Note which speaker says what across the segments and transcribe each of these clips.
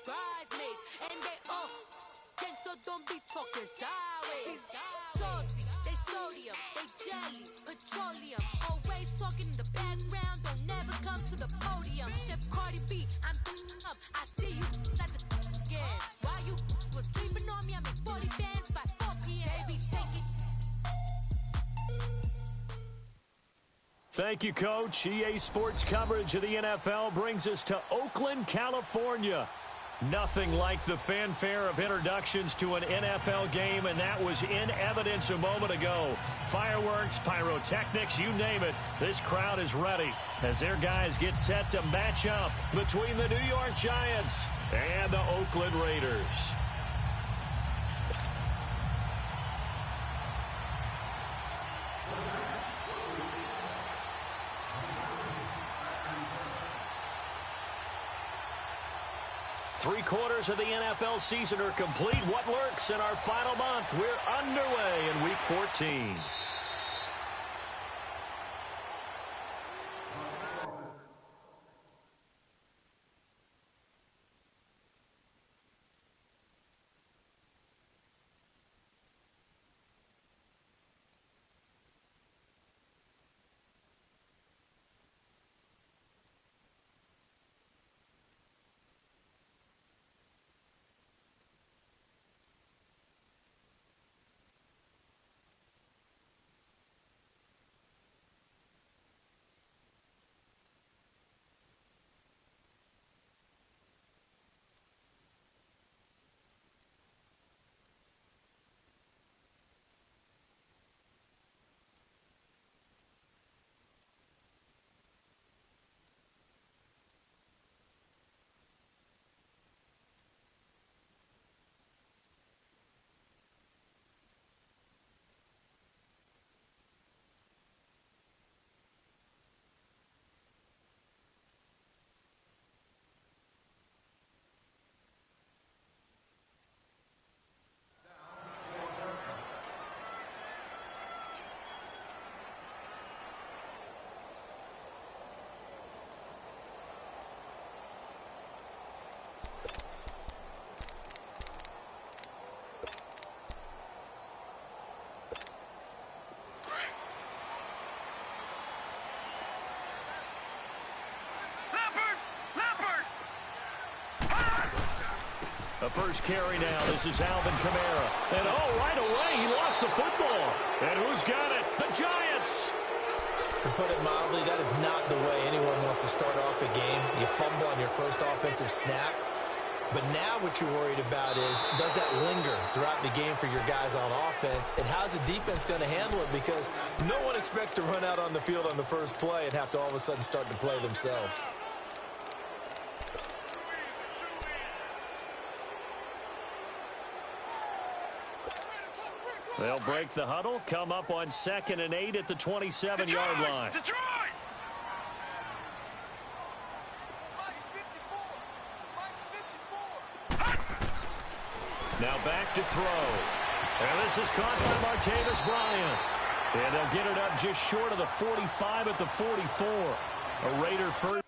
Speaker 1: bridesmaids, and they all gang, so don't be talking sideways. Salty, they sodium, they jelly, petroleum, always talking in the background, don't never come to the podium. Chef Cardi B, I'm up, I see you at the again. While you was sleeping on me, I make 40 bands by 4 p.m. Baby, take it.
Speaker 2: Thank you, Coach. EA Sports coverage of the NFL brings us to Oakland, California. Nothing like the fanfare of introductions to an NFL game, and that was in evidence a moment ago. Fireworks, pyrotechnics, you name it. This crowd is ready as their guys get set to match up between the New York Giants and the Oakland Raiders. Three-quarters of the NFL season are complete. What lurks in our final month? We're underway in Week 14. The first carry now. This is Alvin Kamara. And right away, he lost the football. And who's got it? The Giants.
Speaker 3: To put it mildly, that is not the way anyone wants to start off a game. You fumble on your first offensive snap. But now what you're worried about is, does that linger throughout the game for your guys on offense? And how's the defense going to handle it? Because no one expects to run out on the field on the first play and have to all of a sudden start to play themselves.
Speaker 2: They'll break the huddle, come up on 2nd and 8 at the 27-yard line.
Speaker 4: Detroit!
Speaker 2: Now back to throw. And this is caught by Martavis Bryant. And they'll get it up just short of the 45 at the 44. A Raider first.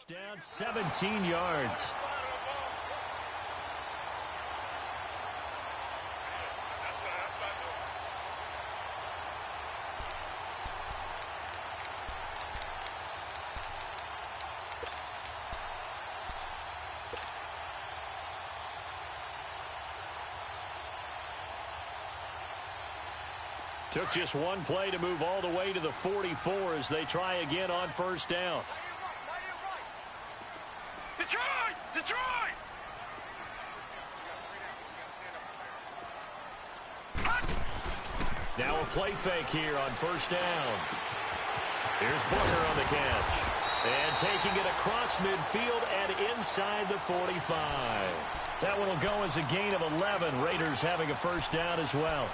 Speaker 2: Down 17 yards. Took just one play to move all the way to the 44 as they try again on first down.
Speaker 4: Detroit! Detroit!
Speaker 2: Now a play fake here on first down. Here's Booker on the catch. And taking it across midfield and inside the 45. That one will go as a gain of 11. Raiders having a first down as well.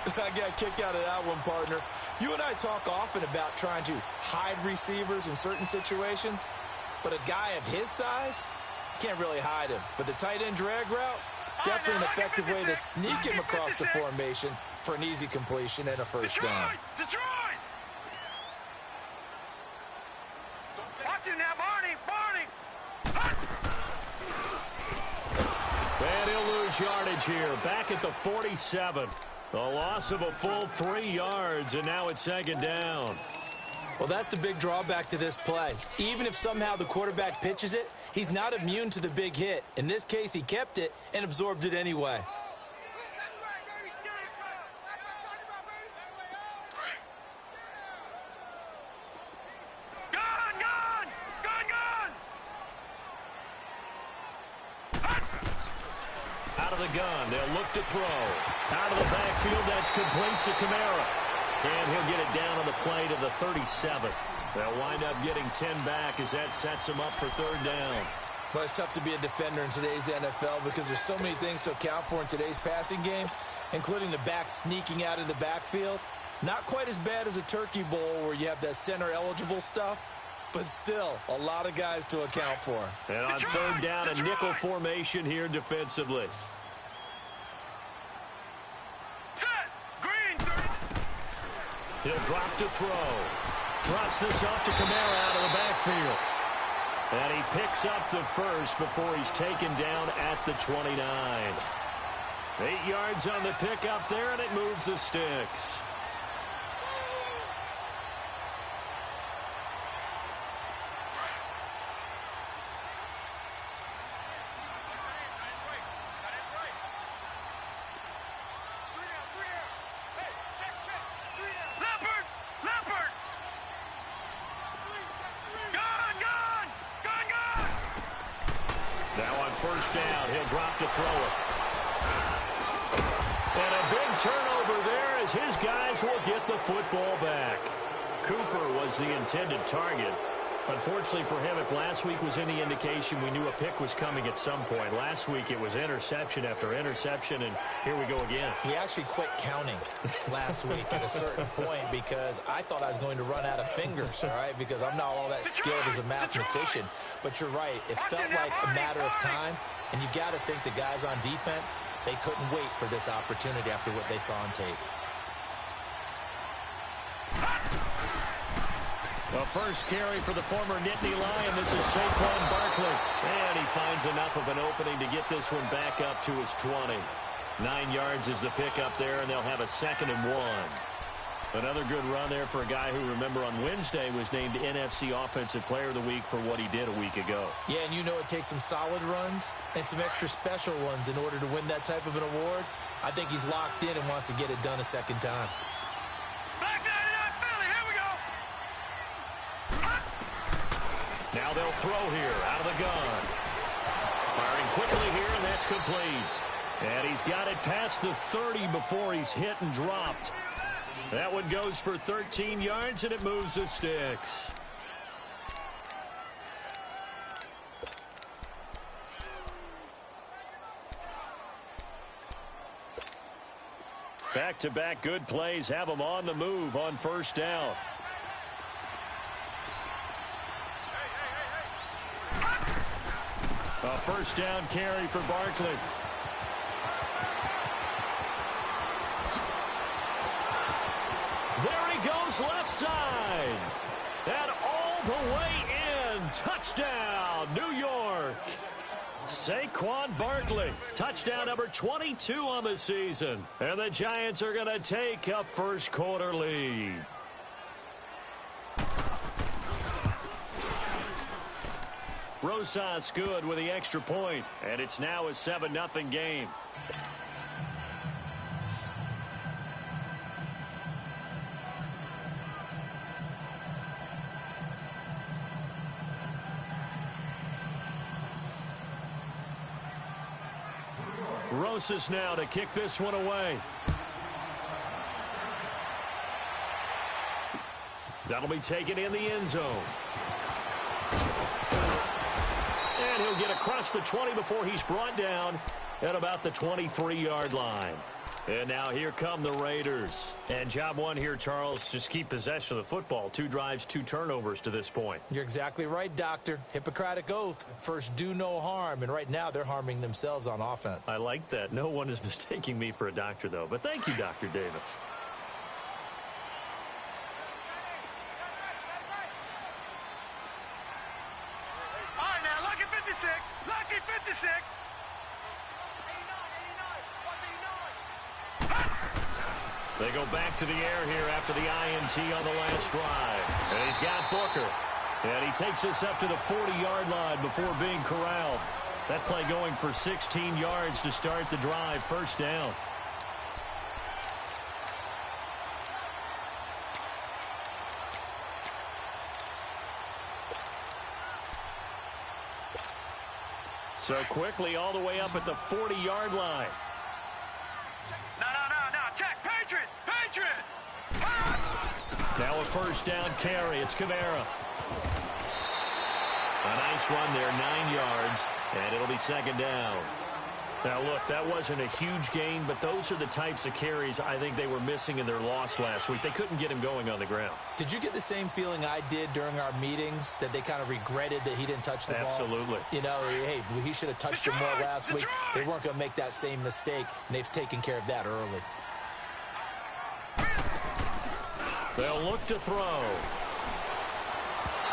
Speaker 3: I got a kick out of that one, partner. You and I talk often about trying to hide receivers in certain situations, but a guy of his size, can't really hide him. But the tight end drag route, definitely an effective way to sneak him across the formation for an easy completion and a first down.
Speaker 4: Detroit! Watch it now, Barney!
Speaker 2: And he'll lose yardage here. Back at the 47. A loss of a full 3 yards, and now it's second down.
Speaker 3: Well, that's the big drawback to this play. Even if somehow the quarterback pitches it, he's not immune to the big hit. In this case, he kept it and absorbed it anyway.
Speaker 2: Out of the gun, they'll look to throw. Out of the backfield, that's complete to Kamara. And he'll get it down on the play to the 37. They'll wind up getting 10 back as that sets him up for third down.
Speaker 3: Well, it's tough to be a defender in today's NFL because there's so many things to account for in today's passing game, including the back sneaking out of the backfield. Not quite as bad as a turkey bowl where you have that center-eligible stuff, but still a lot of guys to account for.
Speaker 2: And on third down, a nickel formation here defensively. He'll drop to throw. Drops this off to Kamara out of the backfield. And he picks up the first before he's taken down at the 29. 8 yards on the pickup there, and it moves the sticks. First down, he'll drop to throw it. And a big turnover there as his guys will get the football back. Cooper was the intended target. Unfortunately for him, if last week was any indication, we knew a pick was coming at some point. Last week it was interception after interception, and here we go again.
Speaker 3: We actually quit counting last week at a certain point because I thought I was going to run out of fingers, all right, because I'm not all that skilled as a mathematician. But you're right. It felt like a matter of time, and you got to think the guys on defense, they couldn't wait for this opportunity after what they saw on tape.
Speaker 2: The first carry for the former Nittany Lion. This is Saquon Barkley. And he finds enough of an opening to get this one back up to his 20. 9 yards is the pickup there, and they'll have a 2nd and 1. Another good run there for a guy who, remember, on Wednesday was named NFC Offensive Player of the Week for what he did a week ago.
Speaker 3: Yeah, and you know it takes some solid runs and some extra special ones in order to win that type of an award. I think he's locked in and wants to get it done a second time.
Speaker 2: Now they'll throw here out of the gun. Firing quickly here, and that's complete. And he's got it past the 30 before he's hit and dropped. That one goes for 13 yards, and it moves the sticks. Back-to-back good plays have them on the move on first down. A first down carry for Barkley. There he goes left side. And all the way in. Touchdown, New York. Saquon Barkley. Touchdown number 22 on the season. And the Giants are going to take a first quarter lead. Rosas good with the extra point, and it's now a 7-0 game. Rosas now to kick this one away. That'll be taken in the end zone. And he'll get across the 20 before he's brought down at about the 23-yard line. And now here come the Raiders. And job one here, Charles, just keep possession of the football. 2 drives, 2 turnovers to this point.
Speaker 3: You're exactly right, Doctor. Hippocratic oath. First, do no harm. And right now, they're harming themselves on offense.
Speaker 2: I like that. No one is mistaking me for a doctor, though. But thank you, Dr. Davis.
Speaker 4: All right, now, lucky 56. Lucky 56.
Speaker 2: They go back to the air here after the INT on the last drive. And he's got Booker. And he takes us up to the 40-yard line before being corralled. That play going for 16 yards to start the drive. First down. So quickly all the way up at the 40-yard line.
Speaker 4: No. Check. Patriot.
Speaker 2: Now a first down carry. It's Kamara. A nice run there, 9 yards, and it'll be second down. Now, look, that wasn't a huge gain, but those are the types of carries I think they were missing in their loss last week. They couldn't get him going on the ground.
Speaker 3: Did you get the same feeling I did during our meetings, that they kind of regretted that he didn't touch the ball?
Speaker 2: Absolutely.
Speaker 3: You know, hey, he should have touched it more last week. They weren't going to make that same mistake, and they've taken care of that early.
Speaker 2: They'll look to throw.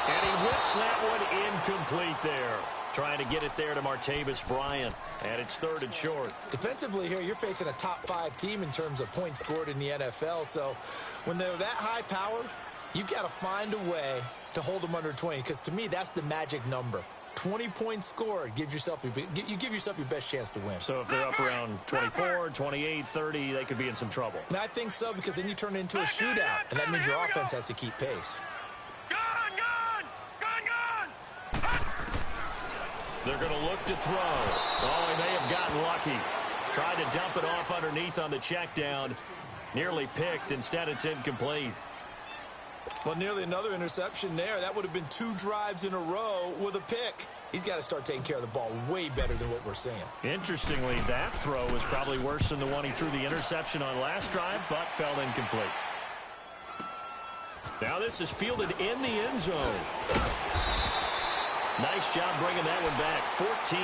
Speaker 2: And he whips that one incomplete there. Trying to get it there to Martavis Bryant. And it's 3rd and short.
Speaker 3: Defensively here, you're facing a top-5 team in terms of points scored in the NFL. So when they're that high-powered, you've got to find a way to hold them under 20. Because to me, that's the magic number. 20 points scored gives yourself you give yourself your best chance to win.
Speaker 2: So if they're up around 24, 28, 30, they could be in some trouble.
Speaker 3: And I think so, because then you turn it into a shootout, and that means your offense has to keep pace.
Speaker 4: Gun!
Speaker 2: They're going to look to throw. Oh, he may have gotten lucky. Tried to dump it off underneath on the check down. Nearly picked. Instead, it's incomplete.
Speaker 3: Well, nearly another interception there. That would have been 2 drives in a row with a pick. He's got to start taking care of the ball way better than what we're seeing.
Speaker 2: Interestingly, that throw was probably worse than the one he threw the interception on last drive, but fell incomplete. Now this is fielded in the end zone. Nice job bringing that one back. 14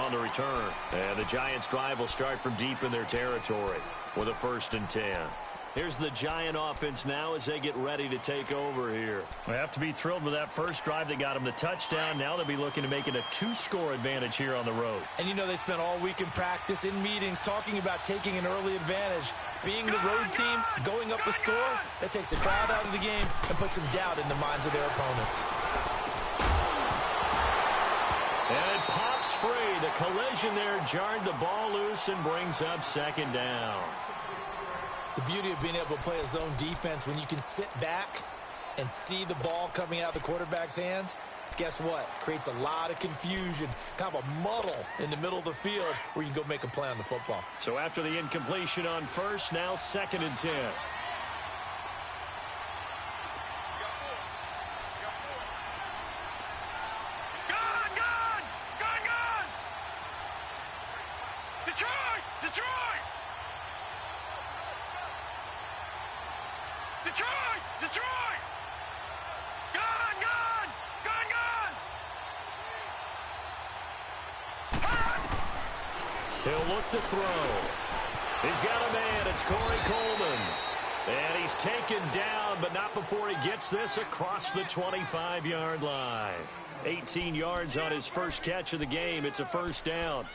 Speaker 2: on the return. And the Giants' drive will start from deep in their territory with a 1st and 10. Here's the Giant offense now as they get ready to take over here. They have to be thrilled with that first drive that got them the touchdown. Now they'll be looking to make it a 2-score advantage here on the road.
Speaker 3: And you know they spent all week in practice, in meetings, talking about taking an early advantage. Being the road team, going up a score, that takes the crowd out of the game and puts some doubt in the minds of their opponents.
Speaker 2: And it pops free. The collision there jarred the ball loose and brings up second down.
Speaker 3: The beauty of being able to play a zone defense, when you can sit back and see the ball coming out of the quarterback's hands, guess what? Creates a lot of confusion, kind of a muddle in the middle of the field where you can go make a play on the football.
Speaker 2: So after the incompletion on first, now 2nd and 10.
Speaker 4: Detroit! Gun!
Speaker 2: He'll look to throw. He's got a man. It's Corey Coleman. And he's taken down, but not before he gets this across the 25-yard line. 18 yards on his first catch of the game. It's a first down.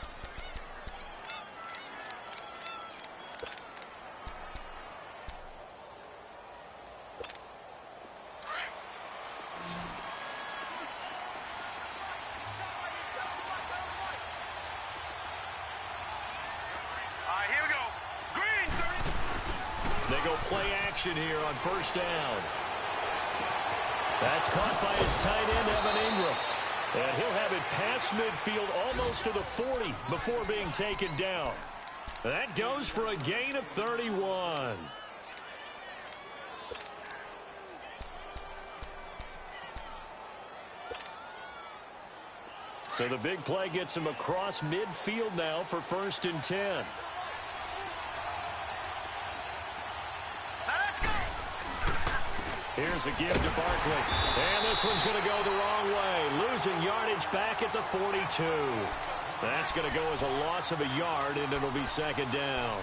Speaker 2: They go play action here on first down. That's caught by his tight end, Evan Ingram. And he'll have it past midfield almost to the 40 before being taken down. That goes for a gain of 31. So the big play gets him across midfield now for 1st and 10. Here's a give to Barkley. And this one's going to go the wrong way. Losing yardage back at the 42. That's going to go as a loss of a yard, and it'll be 2nd down.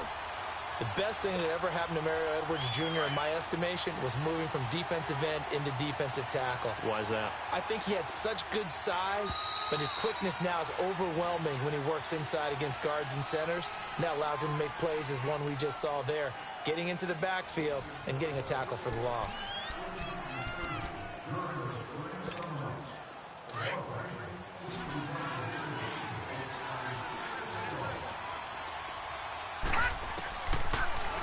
Speaker 3: The best thing that ever happened to Mario Edwards Jr., in my estimation, was moving from defensive end into defensive tackle.
Speaker 2: Why is that? I
Speaker 3: think he had such good size, but his quickness now is overwhelming when he works inside against guards and centers. And that allows him to make plays as one we just saw there, getting into the backfield and getting a tackle for the loss.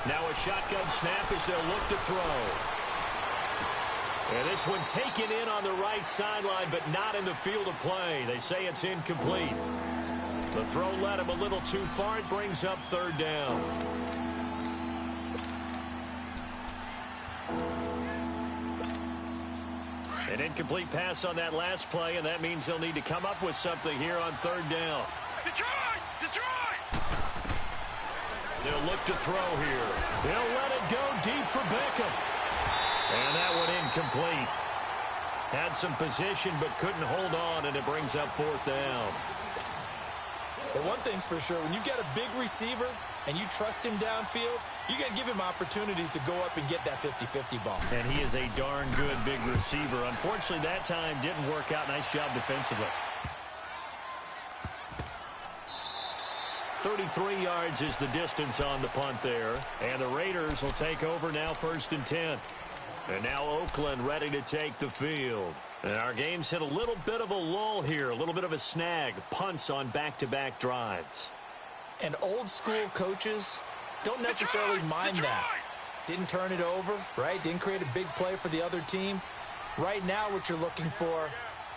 Speaker 2: Now a shotgun snap as they'll look to throw. And this one taken in on the right sideline, but not in the field of play. They say it's incomplete. The throw led him a little too far. It brings up 3rd down. An incomplete pass on that last play, and that means they'll need to come up with something here on 3rd down.
Speaker 4: Detroit! Detroit!
Speaker 2: They'll look to throw here. They'll let it go deep for Beckham. And that one incomplete. Had some position but couldn't hold on, and it brings up 4th down.
Speaker 3: But one thing's for sure, when you get a big receiver and you trust him downfield, you got to give him opportunities to go up and get that 50-50 ball.
Speaker 2: And he is a darn good big receiver. Unfortunately, that time didn't work out. Nice job defensively. 33 yards is the distance on the punt there. And the Raiders will take over now 1st and 10. And now Oakland ready to take the field. And our game's hit a little bit of a lull here, a little bit of a snag. Punts on back-to-back drives.
Speaker 3: And old-school coaches don't necessarily mind that. Didn't turn it over, right? Didn't create a big play for the other team. Right now what you're looking for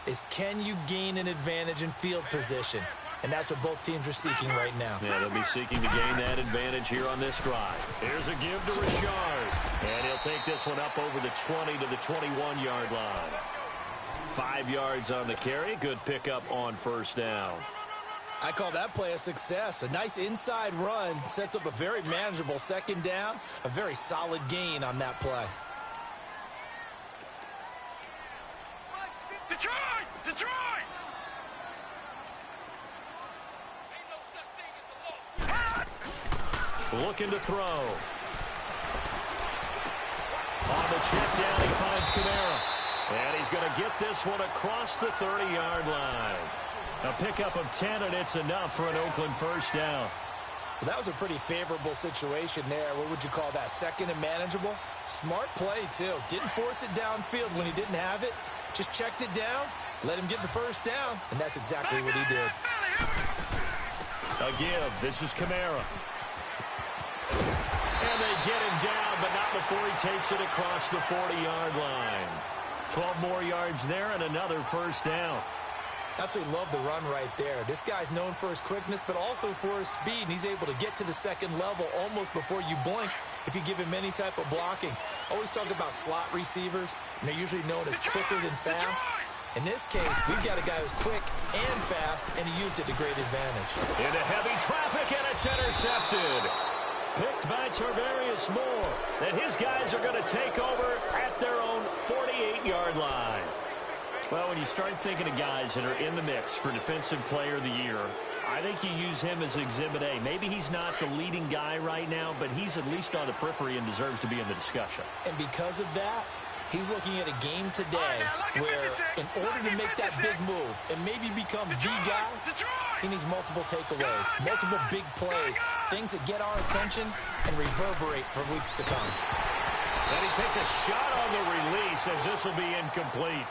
Speaker 3: is, can you gain an advantage in field position? And that's what both teams are seeking right now.
Speaker 2: Yeah, they'll be seeking to gain that advantage here on this drive. Here's a give to Richard. And he'll take this one up over the 20 to the 21-yard line. 5 yards on the carry. Good pickup on 1st down.
Speaker 3: I call that play a success. A nice inside run sets up a very manageable 2nd down. A very solid gain on that play.
Speaker 4: Detroit! Detroit!
Speaker 2: Looking to throw. On the check down, he finds Kamara. And he's going to get this one across the 30-yard line. A pickup of 10, and it's enough for an Oakland 1st down.
Speaker 3: Well, that was a pretty favorable situation there. What would you call that? 2nd and manageable? Smart play, too. Didn't force it downfield when he didn't have it. Just checked it down, let him get the 1st down, and that's exactly what he did.
Speaker 2: A give. This is Kamara. And they get him down, but not before he takes it across the 40-yard line. 12 more yards there and another 1st down.
Speaker 3: Absolutely love the run right there. This guy's known for his quickness, but also for his speed, and he's able to get to the 2nd level almost before you blink if you give him any type of blocking. Always talk about slot receivers, and they're usually known as quicker than fast. In this case, we've got a guy who's quick and fast, and he used it to great advantage.
Speaker 2: Into heavy traffic, and it's intercepted. Picked by Tarvarius Moore. And his guys are going to take over at their own 48-yard line. Well, when you start thinking of guys that are in the mix for Defensive Player of the Year, I think you use him as Exhibit A. Maybe he's not the leading guy right now, but he's at least on the periphery and deserves to be in the discussion.
Speaker 3: And because of that, he's looking at a game today where in order to make that big move and maybe become the guy, he needs multiple takeaways, multiple big plays, things that get our attention and reverberate for weeks to come.
Speaker 2: And he takes a shot on the release as this will be incomplete.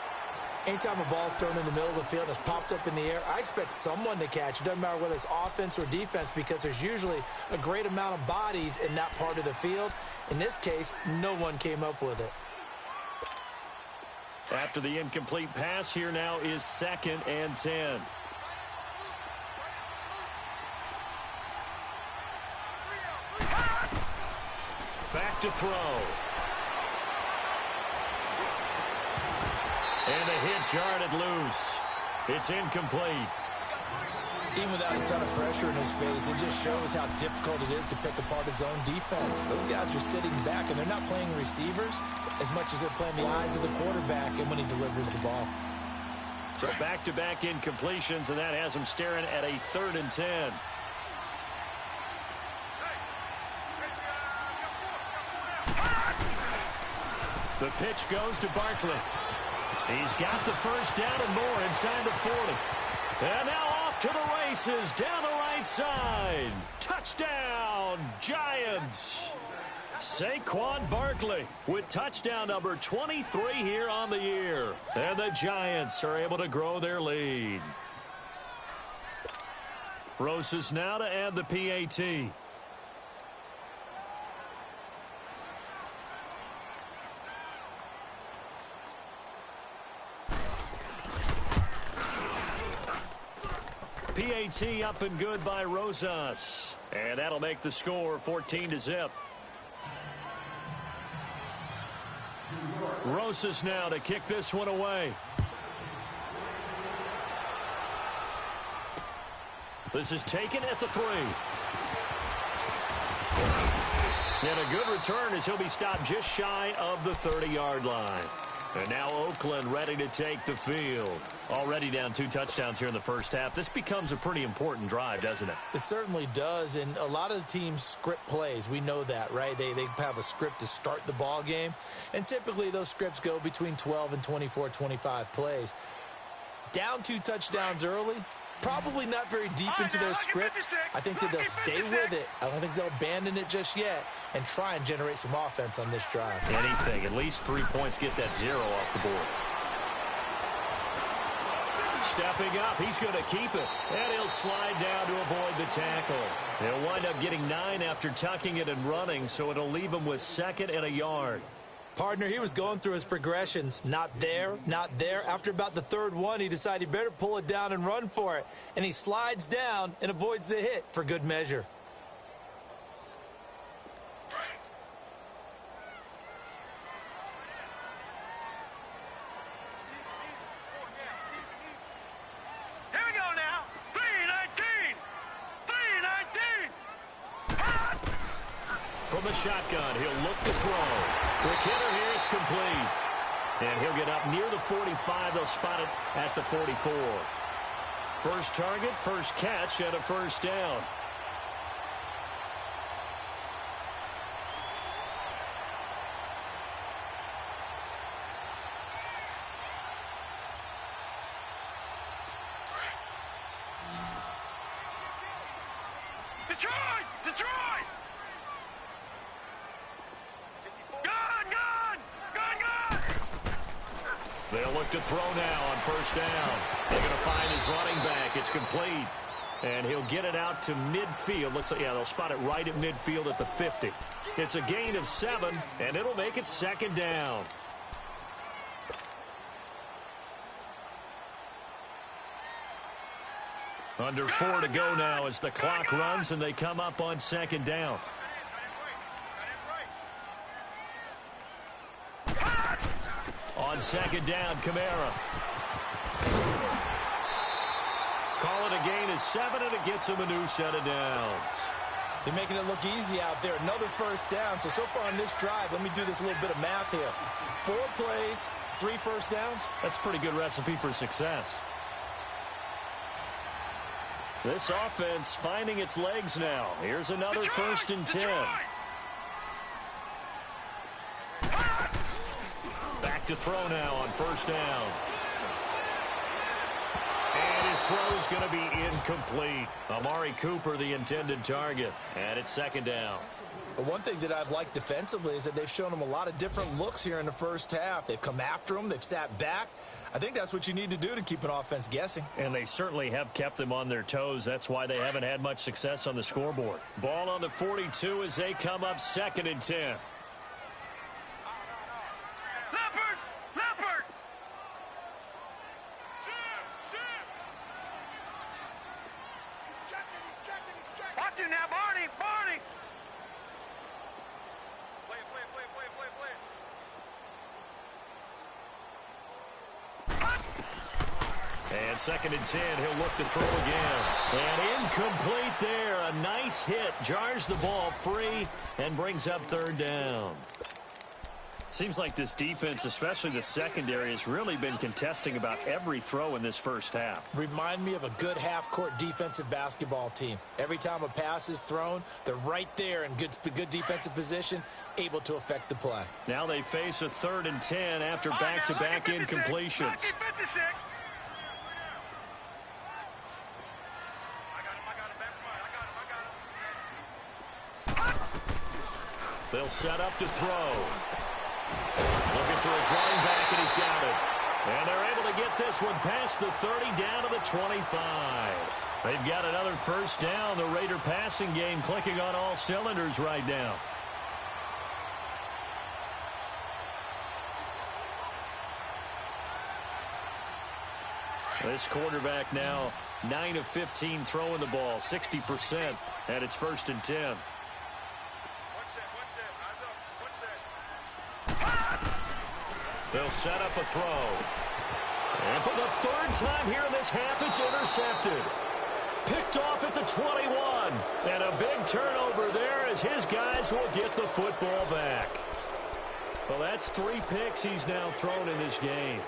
Speaker 3: Anytime a ball's thrown in the middle of the field and it's popped up in the air, I expect someone to catch. It doesn't matter whether it's offense or defense because there's usually a great amount of bodies in that part of the field. In this case, no one came up with it.
Speaker 2: After the incomplete pass, here now is 2nd and 10. Back to throw. And the hit jarred it loose. It's incomplete.
Speaker 3: Even without a ton of pressure in his face, it just shows how difficult it is to pick apart his own defense. Those guys are sitting back, and they're not playing receivers as much as they're playing the eyes of the quarterback and when he delivers the ball.
Speaker 2: So back-to-back incompletions, and that has him staring at a 3rd and 10. The pitch goes to Barkley. He's got the first down and more inside the 40. And now off to the races down the right side. Touchdown, Giants. Saquon Barkley with touchdown number 23 here on the year. And the Giants are able to grow their lead. Rosas now to add the PAT. PAT up and good by Rosas. And that'll make the score 14-0. Rosas now to kick this one away. This is taken at the 3. And a good return as he'll be stopped just shy of the 30-yard line. And now Oakland ready to take the field. Already down 2 touchdowns here in the first half. This becomes a pretty important drive, doesn't it?
Speaker 3: It certainly does, and a lot of the teams script plays. We know that, right? They have a script to start the ball game, and typically those scripts go between 12 and 24, 25 plays. Down 2 touchdowns early, probably not very deep into their script. I think that they'll stay with it. I don't think they'll abandon it just yet and try and generate some offense on this drive.
Speaker 2: Anything, at least 3 points, get that 0 off the board. Stepping up, he's going to keep it, and he'll slide down to avoid the tackle. He'll wind up getting 9 after tucking it and running, so it'll leave him with 2nd and a yard.
Speaker 3: Partner, he was going through his progressions. Not there, not there. After about the 3rd one, he decided he better pull it down and run for it. And he slides down and avoids the hit for good measure.
Speaker 4: Here we go now. 3-19. 3-19.
Speaker 2: From the shotgun, he'll look to throw. The hitter here is complete. And he'll get up near the 45. They'll spot it at the 44. First target, first catch, and a first down.
Speaker 4: Detroit! Detroit!
Speaker 2: They'll look to throw now on first down. They're going to find his running back. It's complete. And he'll get it out to midfield. They'll spot it right at midfield at the 50. It's a gain of 7, and it'll make it 2nd down. Under 4 to go now as the clock runs, and they come up on 2nd down. On 2nd down, Kamara. Call it a gain of 7, and it gets him a new set of downs.
Speaker 3: They're making it look easy out there. Another first down. So far on this drive, let me do this little bit of math here. 4 plays, 3 first downs.
Speaker 2: That's a pretty good recipe for success. This offense finding its legs now. Here's another
Speaker 4: Detroit,
Speaker 2: 1st and 10.
Speaker 4: Detroit.
Speaker 2: Back to throw now on first down. And his throw is going to be incomplete. Amari Cooper, the intended target. And it's 2nd down.
Speaker 3: But one thing that I've liked defensively is that they've shown him a lot of different looks here in the first half. They've come after him. They've sat back. I think that's what you need to do to keep an offense guessing.
Speaker 2: And they certainly have kept them on their toes. That's why they haven't had much success on the scoreboard. Ball on the 42 as they come up 2nd and 10.
Speaker 4: Leopard! Leopard! Watch it now, Barney! Barney!
Speaker 2: And 2nd and 10, he'll look to throw again. And incomplete there. A nice hit. Jars the ball free and brings up 3rd down. Seems like this defense, especially the secondary, has really been contesting about every throw in this first half.
Speaker 3: Remind me of a good half-court defensive basketball team. Every time a pass is thrown, they're right there in good defensive position, able to affect the play.
Speaker 2: Now they face a 3rd and 10 after back-to-back incompletions. They'll set up to throw. Looking for his running back, and he's got it. And they're able to get this one past the 30 down to the 25. They've got another 1st down. The Raider passing game clicking on all cylinders right now. This quarterback now 9 of 15 throwing the ball, 60%, and it's 1st and 10. They'll set up a throw. And for the 3rd time here in this half, it's intercepted. Picked off at the 21. And a big turnover there as his guys will get the football back. Well, that's 3 picks he's now thrown in this game.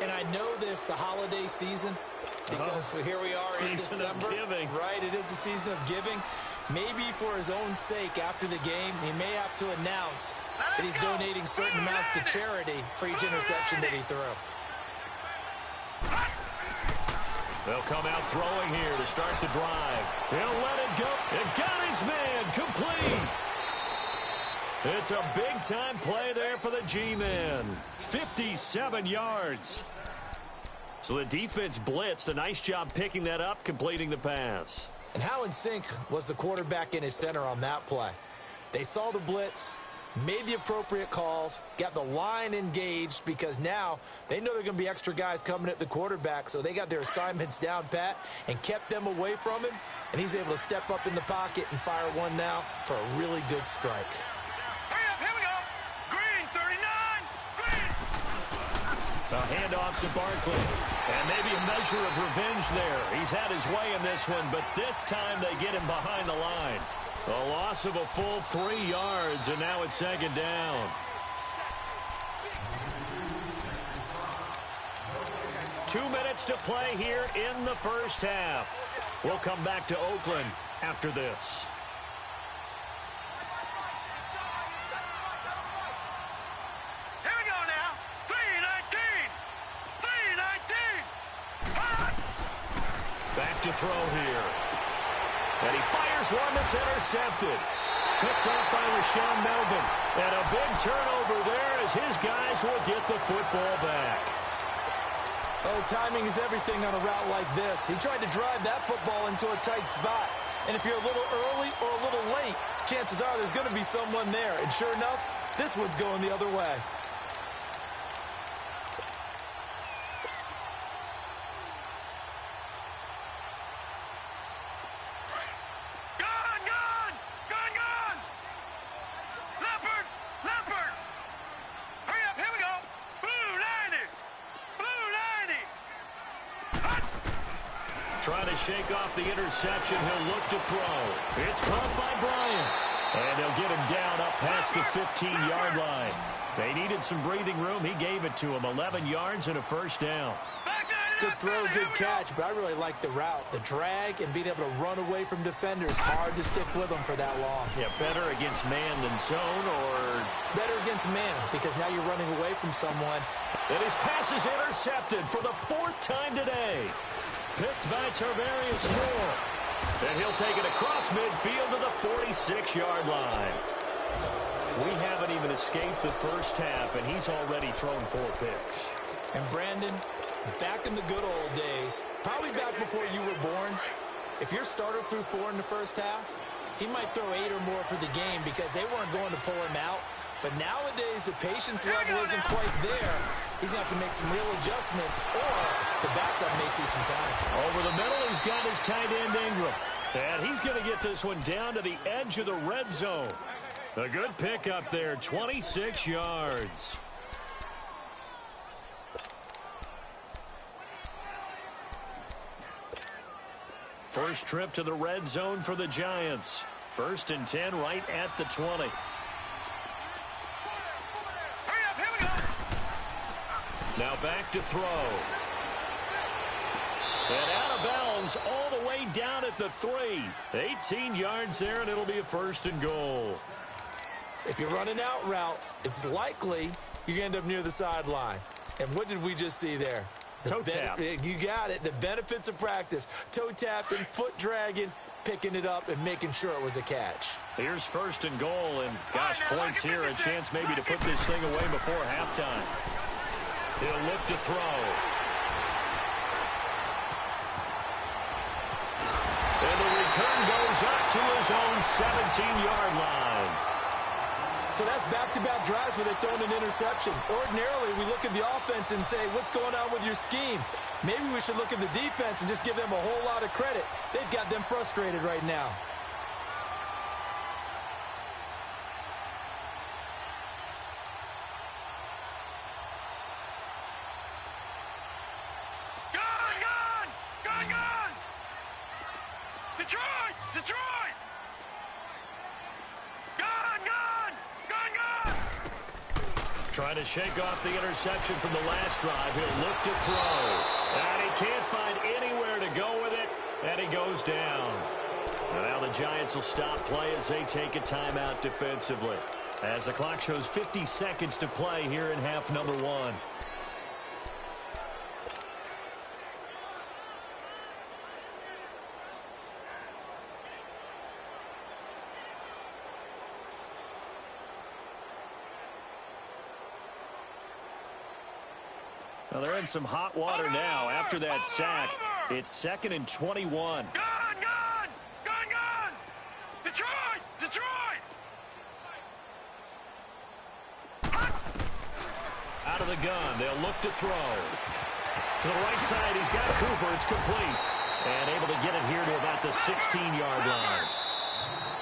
Speaker 3: And I know this, the holiday season, because here we are in December. Right, it is the season of giving. Maybe for his own sake, after the game, he may have to announce that he's donating certain amounts to charity for each interception that he threw.
Speaker 2: They'll come out throwing here to start the drive. He'll let it go. It got his man complete. It's a big-time play there for the G-men. 57 yards. So the defense blitzed. A nice job picking that up, completing the pass.
Speaker 3: And how in sync was the quarterback and his center on that play? They saw the blitz, made the appropriate calls, got the line engaged because now they know they're going to be extra guys coming at the quarterback, so they got their assignments down pat and kept them away from him, and he's able to step up in the pocket and fire one now for a really good strike.
Speaker 4: Here we go. Green, 39. Green.
Speaker 2: A handoff to Barkley. And maybe a measure of revenge there. He's had his way in this one, but this time they get him behind the line. A loss of a full 3 yards, and now it's 2nd down. Two minutes to play here in the first half. We'll come back to Oakland after this.
Speaker 4: Here we go now. 3-19. 3-19.
Speaker 2: Back to throw here. And he fires one that's intercepted. Picked off by Rashawn Melvin. And a big turnover there as his guys will get the football back.
Speaker 3: Oh, timing is everything on a route like this. He tried to drive that football into a tight spot. And if you're a little early or a little late, chances are there's going to be someone there. And sure enough, this one's going the other way.
Speaker 2: Trying to shake off the interception. He'll look to throw. It's caught by Bryant. And they'll get him down up past the 15-yard line. They needed some breathing room. He gave it to him. 11 yards and a 1st down.
Speaker 3: Good throw, good catch, but I really like the route. The drag and being able to run away from defenders. Hard to stick with them for that long.
Speaker 2: Yeah, better against man than zone, or
Speaker 3: better against man, because now you're running away from someone.
Speaker 2: And his pass is intercepted for the 4th time today. Picked by Tarvarius Moore. And he'll take it across midfield to the 46-yard line. We haven't even escaped the first half, and he's already thrown 4 picks.
Speaker 3: And Brandon, back in the good old days, probably back before you were born, if your starter threw 4 in the first half, he might throw 8 or more for the game because they weren't going to pull him out. But nowadays, the patience level isn't quite there. He's going to have to make some real adjustments, or the backup may see some time.
Speaker 2: Over the middle, he's got his tight end Ingram. And he's going to get this one down to the edge of the red zone. A good pickup there, 26 yards. First trip to the red zone for the Giants. 1st and 10 right at the 20.
Speaker 4: Hurry up, here we go.
Speaker 2: Now back to throw. And out of bounds all the way down at the 3. 18 yards there, and it'll be a 1st and goal.
Speaker 3: If you're running out route, it's likely you're going to end up near the sideline. And what did we just see there?
Speaker 2: Toe tap.
Speaker 3: You got it. The benefits of practice. Toe tapping, foot dragging, picking it up, and making sure it was a catch.
Speaker 2: Here's 1st and goal, and gosh, points here. A chance maybe to put this thing away before halftime. He'll look to throw. And the return goes up to his own 17-yard line.
Speaker 3: So that's back-to-back drives where they've thrown an interception. Ordinarily, we look at the offense and say, what's going on with your scheme? Maybe we should look at the defense and just give them a whole lot of credit. They've got them frustrated right now.
Speaker 4: Gone! Detroit! Gone!
Speaker 2: Trying to shake off the interception from the last drive. He'll look to throw. And he can't find anywhere to go with it. And he goes down. And now the Giants will stop play as they take a timeout defensively. As the clock shows 50 seconds to play here in half number 1. Well, they're in some hot water now. After that sack, it's 2nd and 21.
Speaker 4: Gone! Detroit!
Speaker 2: Out of the gun, they'll look to throw. To the right side, he's got Cooper. It's complete. And able to get it here to about the 16-yard line.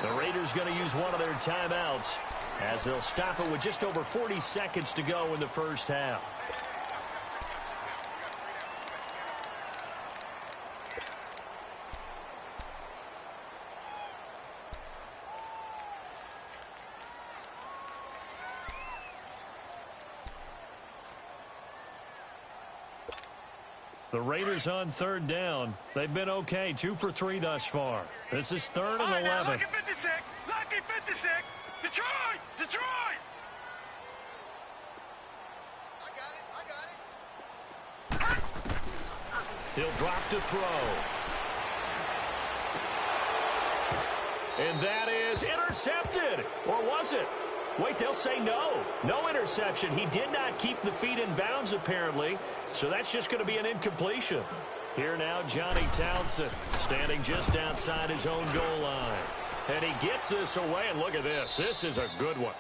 Speaker 2: The Raiders going to use one of their timeouts as they'll stop it with just over 40 seconds to go in the first half. The Raiders on 3rd down. They've been okay, 2 for 3 thus far. This is 3rd and 11.
Speaker 4: Lucky 56. Detroit! I got it.
Speaker 2: He'll drop to throw. And that is intercepted. Or was it? Wait, they'll say no. No interception. He did not keep the feet in bounds, apparently. So that's just going to be an incompletion. Here now, Johnny Townsend standing just outside his own goal line. And he gets this away, and look at this. This is a good one.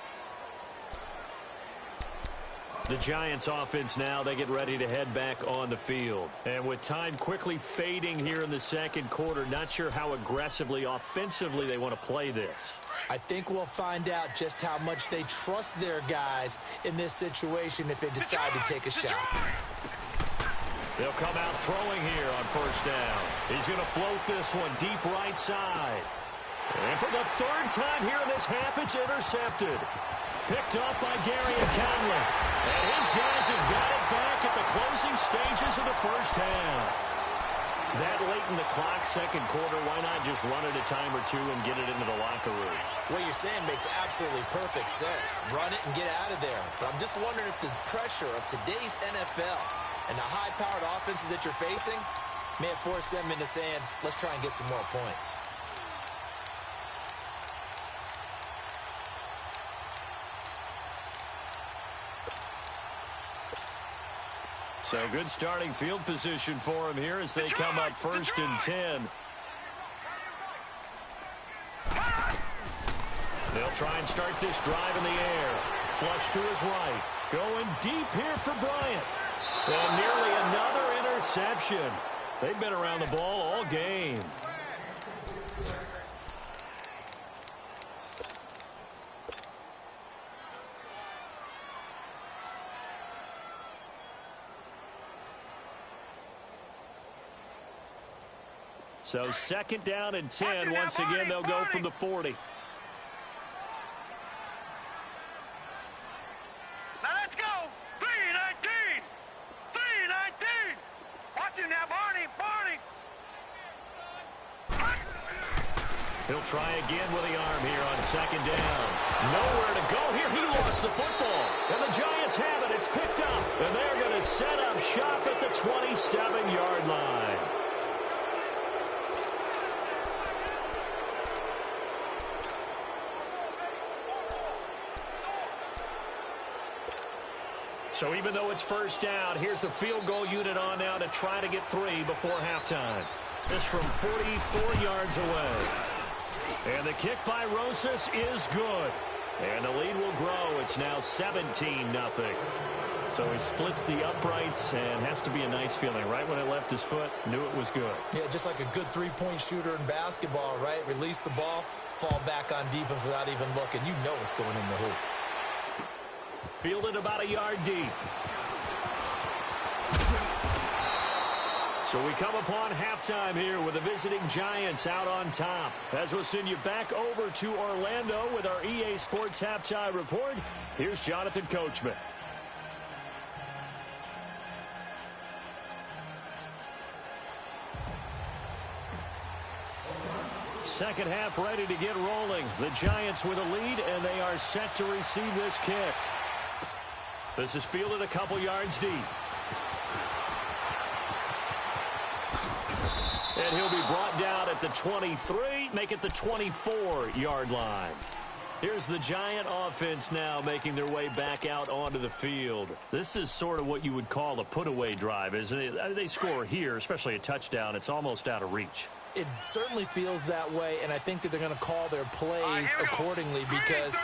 Speaker 2: The Giants offense now, they get ready to head back on the field. And with time quickly fading here in the second quarter, not sure how aggressively, offensively they want to play this.
Speaker 3: I think we'll find out just how much they trust their guys in this situation if they decide to take a shot.
Speaker 2: They'll come out throwing here on 1st down. He's going to float this one deep right side. And for the 3rd time here in this half, it's intercepted. Picked up by Gary Conley. And his guys have got it back at the closing stages of the first half. That late in the clock, second quarter, why not just run it a time or two and get it into the locker room?
Speaker 3: What you're saying makes absolutely perfect sense. Run it and get out of there. But I'm just wondering if the pressure of today's NFL and the high-powered offenses that you're facing may have forced them into saying, let's try and get some more points.
Speaker 2: So good starting field position for him here as they come up 1st and 10. They'll try and start this drive in the air. Flush to his right. Going deep here for Bryant. And nearly another interception. They've been around the ball all game. So 2nd down and 10. Once again, they'll go from the 40.
Speaker 4: Now let's go. 3-19. 3-19. Watch him now, Barney.
Speaker 2: He'll try again with the arm here on 2nd down. Nowhere to go here. He lost the football. And the Giants have it. It's picked up. And they're going to set up shop at the 27-yard line. So even though it's 1st down, here's the field goal unit on now to try to get 3 before halftime. This from 44 yards away. And the kick by Rosas is good. And the lead will grow. It's now 17-0. So he splits the uprights, and has to be a nice feeling. Right when it left his foot, knew it was good.
Speaker 3: Yeah, just like a good 3-point shooter in basketball, right? Release the ball, fall back on defense without even looking. You know it's going in the hoop.
Speaker 2: Fielded about a yard deep. So we come upon halftime here with the visiting Giants out on top. As we'll send you back over to Orlando with our EA Sports Halftime Report, here's Jonathan Coachman. Second half ready to get rolling. The Giants with a lead, and they are set to receive this kick. This is fielded a couple yards deep. And he'll be brought down at the 23, make it the 24-yard line. Here's the Giant offense now making their way back out onto the field. This is sort of what you would call a put-away drive, isn't it? They score here, especially a touchdown. It's almost out of reach.
Speaker 3: It certainly feels that way, and I think that they're going to call their plays accordingly, because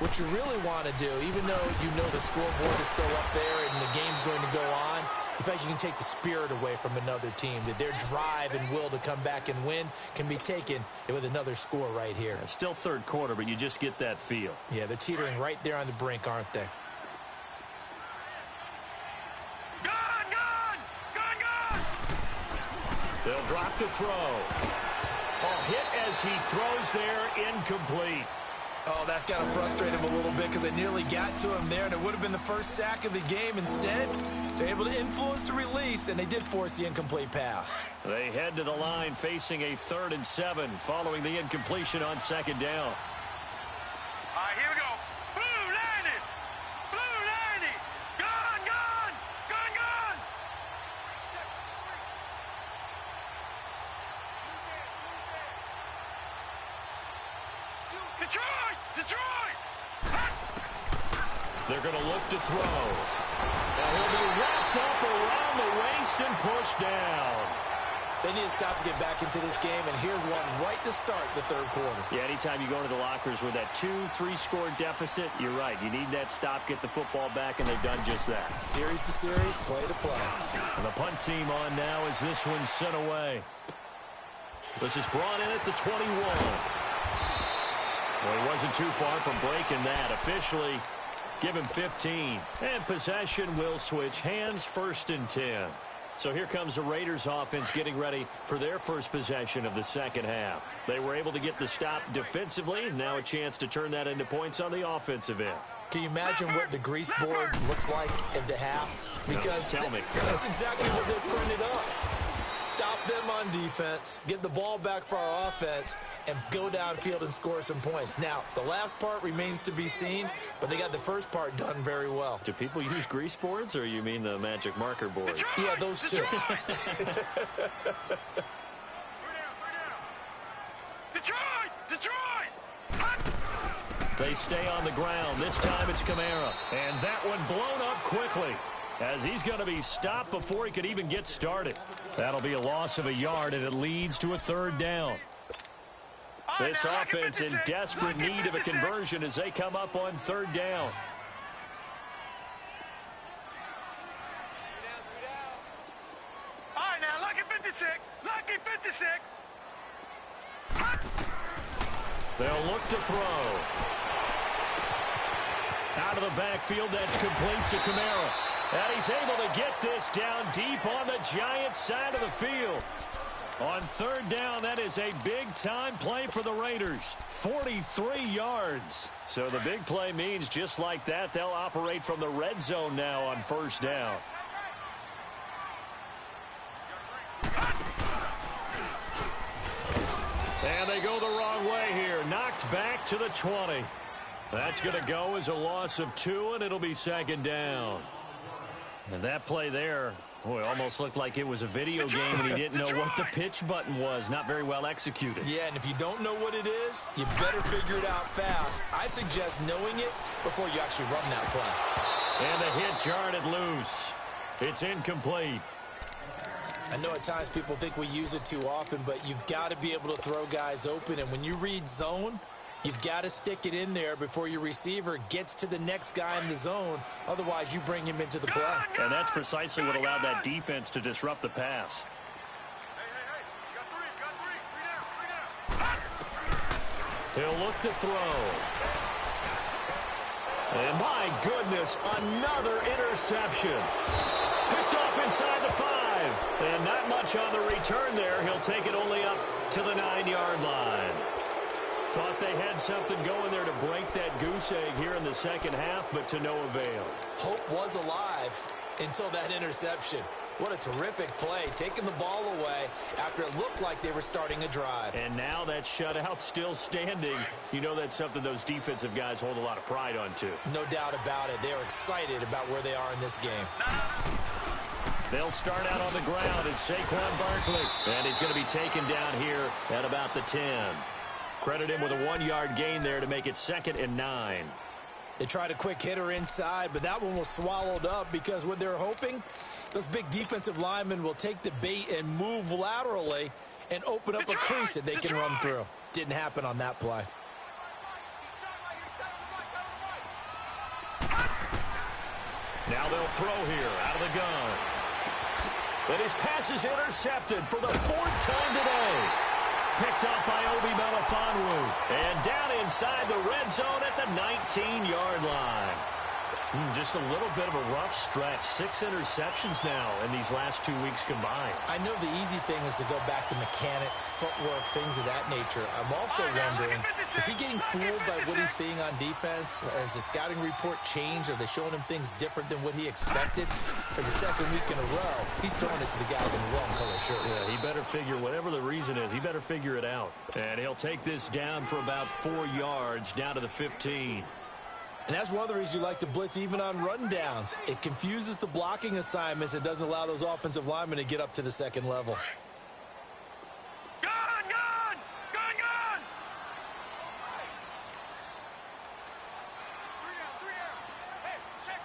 Speaker 3: what you really want to do, even though you know the scoreboard is still up there and the game's going to go on, in fact, you can take the spirit away from another team. That their drive and will to come back and win can be taken with another score right here.
Speaker 2: It's still 3rd quarter, but you just get that feel.
Speaker 3: Yeah, they're teetering right there on the brink, aren't they?
Speaker 2: They'll drop to throw. Oh, hit as he throws there, incomplete.
Speaker 3: Oh, that's got to frustrate him a little bit, because they nearly got to him there, and it would have been the first sack of the game. Instead, they're able to influence the release, and they did force the incomplete pass.
Speaker 2: They head to the line facing a 3rd and 7 following the incompletion on 2nd down.
Speaker 4: All right, here we go. Blue 90. Blue 90. Gone, gone. Gone, gone. Detroit! Detroit!
Speaker 2: They're going to look to throw. And he'll be wrapped up around the waist and pushed down.
Speaker 3: They need to stop to get back into this game, and here's one right to start the 3rd quarter.
Speaker 2: Yeah, anytime you go into the lockers with that 2-3 score deficit, you're right. You need that stop, get the football back, and they've done just that.
Speaker 3: Series to series, play to play.
Speaker 2: And the punt team on now as this one's sent away. This is brought in at the 21. Well, he wasn't too far from breaking that. Officially, give him 15. And possession will switch hands, 1st and 10. So here comes the Raiders offense getting ready for their first possession of the 2nd half. They were able to get the stop defensively. Now a chance to turn that into points on the offensive end.
Speaker 3: Can you imagine what the grease board looks like at the half? Because
Speaker 2: no, tell me.
Speaker 3: That's exactly what they printed up. Stop them on defense, get the ball back for our offense, and go downfield and score some points. Now, the last part remains to be seen, but they got the first part done very well.
Speaker 2: Do people use grease boards, or you mean the magic marker boards?
Speaker 3: Yeah, those two.
Speaker 4: Detroit! Detroit!
Speaker 2: They stay on the ground. This time it's Kamara. And that one blown up quickly, as he's going to be stopped before he could even get started. That'll be a loss of a yard, and it leads to a 3rd down. This offense in desperate need of a conversion as they come up on 3rd down.
Speaker 4: All right, now, lucky 56. Lucky 56.
Speaker 2: They'll look to throw. Out of the backfield, that's complete to Kamara. And he's able to get this down deep on the Giants side of the field. On third down, that is a big-time play for the Raiders. 43 yards. So the big play means just like that, they'll operate from the red zone now on first down. And they go the wrong way here. Knocked back to the 20. That's going to go as a loss of 2, and it'll be second down. And that play there, boy, almost looked like it was a video game and he didn't know what the pitch button was. Not very well executed.
Speaker 3: Yeah, and if you don't know what it is, you better figure it out fast. I suggest knowing it before you actually run that play.
Speaker 2: And the hit jarred it loose. It's incomplete.
Speaker 3: I know at times people think we use it too often, but you've got to be able to throw guys open. And when you read zone, you've got to stick it in there before your receiver gets to the next guy in the zone. Otherwise, you bring him into the play.
Speaker 2: And that's precisely what allowed that defense to disrupt the pass. He'll look to throw. And my goodness, another interception. Picked off inside the 5. And not much on the return there. He'll take it only up to the 9-yard line. Thought they had something going there to break that goose egg here in the second half, but to no avail.
Speaker 3: Hope was alive until that interception. What a terrific play, taking the ball away after it looked like they were starting a drive.
Speaker 2: And now that shutout still standing. You know that's something those defensive guys hold a lot of pride on, too.
Speaker 3: No doubt about it. They're excited about where they are in this game.
Speaker 2: They'll start out on the ground. It's Saquon Barkley. And he's going to be taken down here at about the 10. Credit him with a 1-yard gain there to make it 2nd and 9.
Speaker 3: They tried a quick hitter inside, but that one was swallowed up because what they're hoping, those big defensive linemen will take the bait and move laterally and open up a crease that they can run through. Didn't happen on that play.
Speaker 2: Now they'll throw here out of the gun. And his pass is intercepted for the 4th time today. Picked up by Obi Melifonwu. And down inside the red zone at the 19-yard line. Just a little bit of a rough stretch. 6 interceptions now in these last 2 weeks combined.
Speaker 3: I know the easy thing is to go back to mechanics, footwork, things of that nature. I'm also wondering, is he getting fooled by what he's seeing on defense? Has the scouting report changed? Are they showing him things different than what he expected? For the 2nd week in a row, he's throwing it to the guys in the wrong color shirts.
Speaker 2: Yeah, he better figure, whatever the reason is, he better figure it out. And he'll take this down for about 4 yards, down to the 15.
Speaker 3: And that's one of the reasons you like to blitz even on rundowns. It confuses the blocking assignments. It doesn't allow those offensive linemen to get up to the 2nd level.
Speaker 4: Gun! Gun! Gun! Gun! 3 down. Hey, check.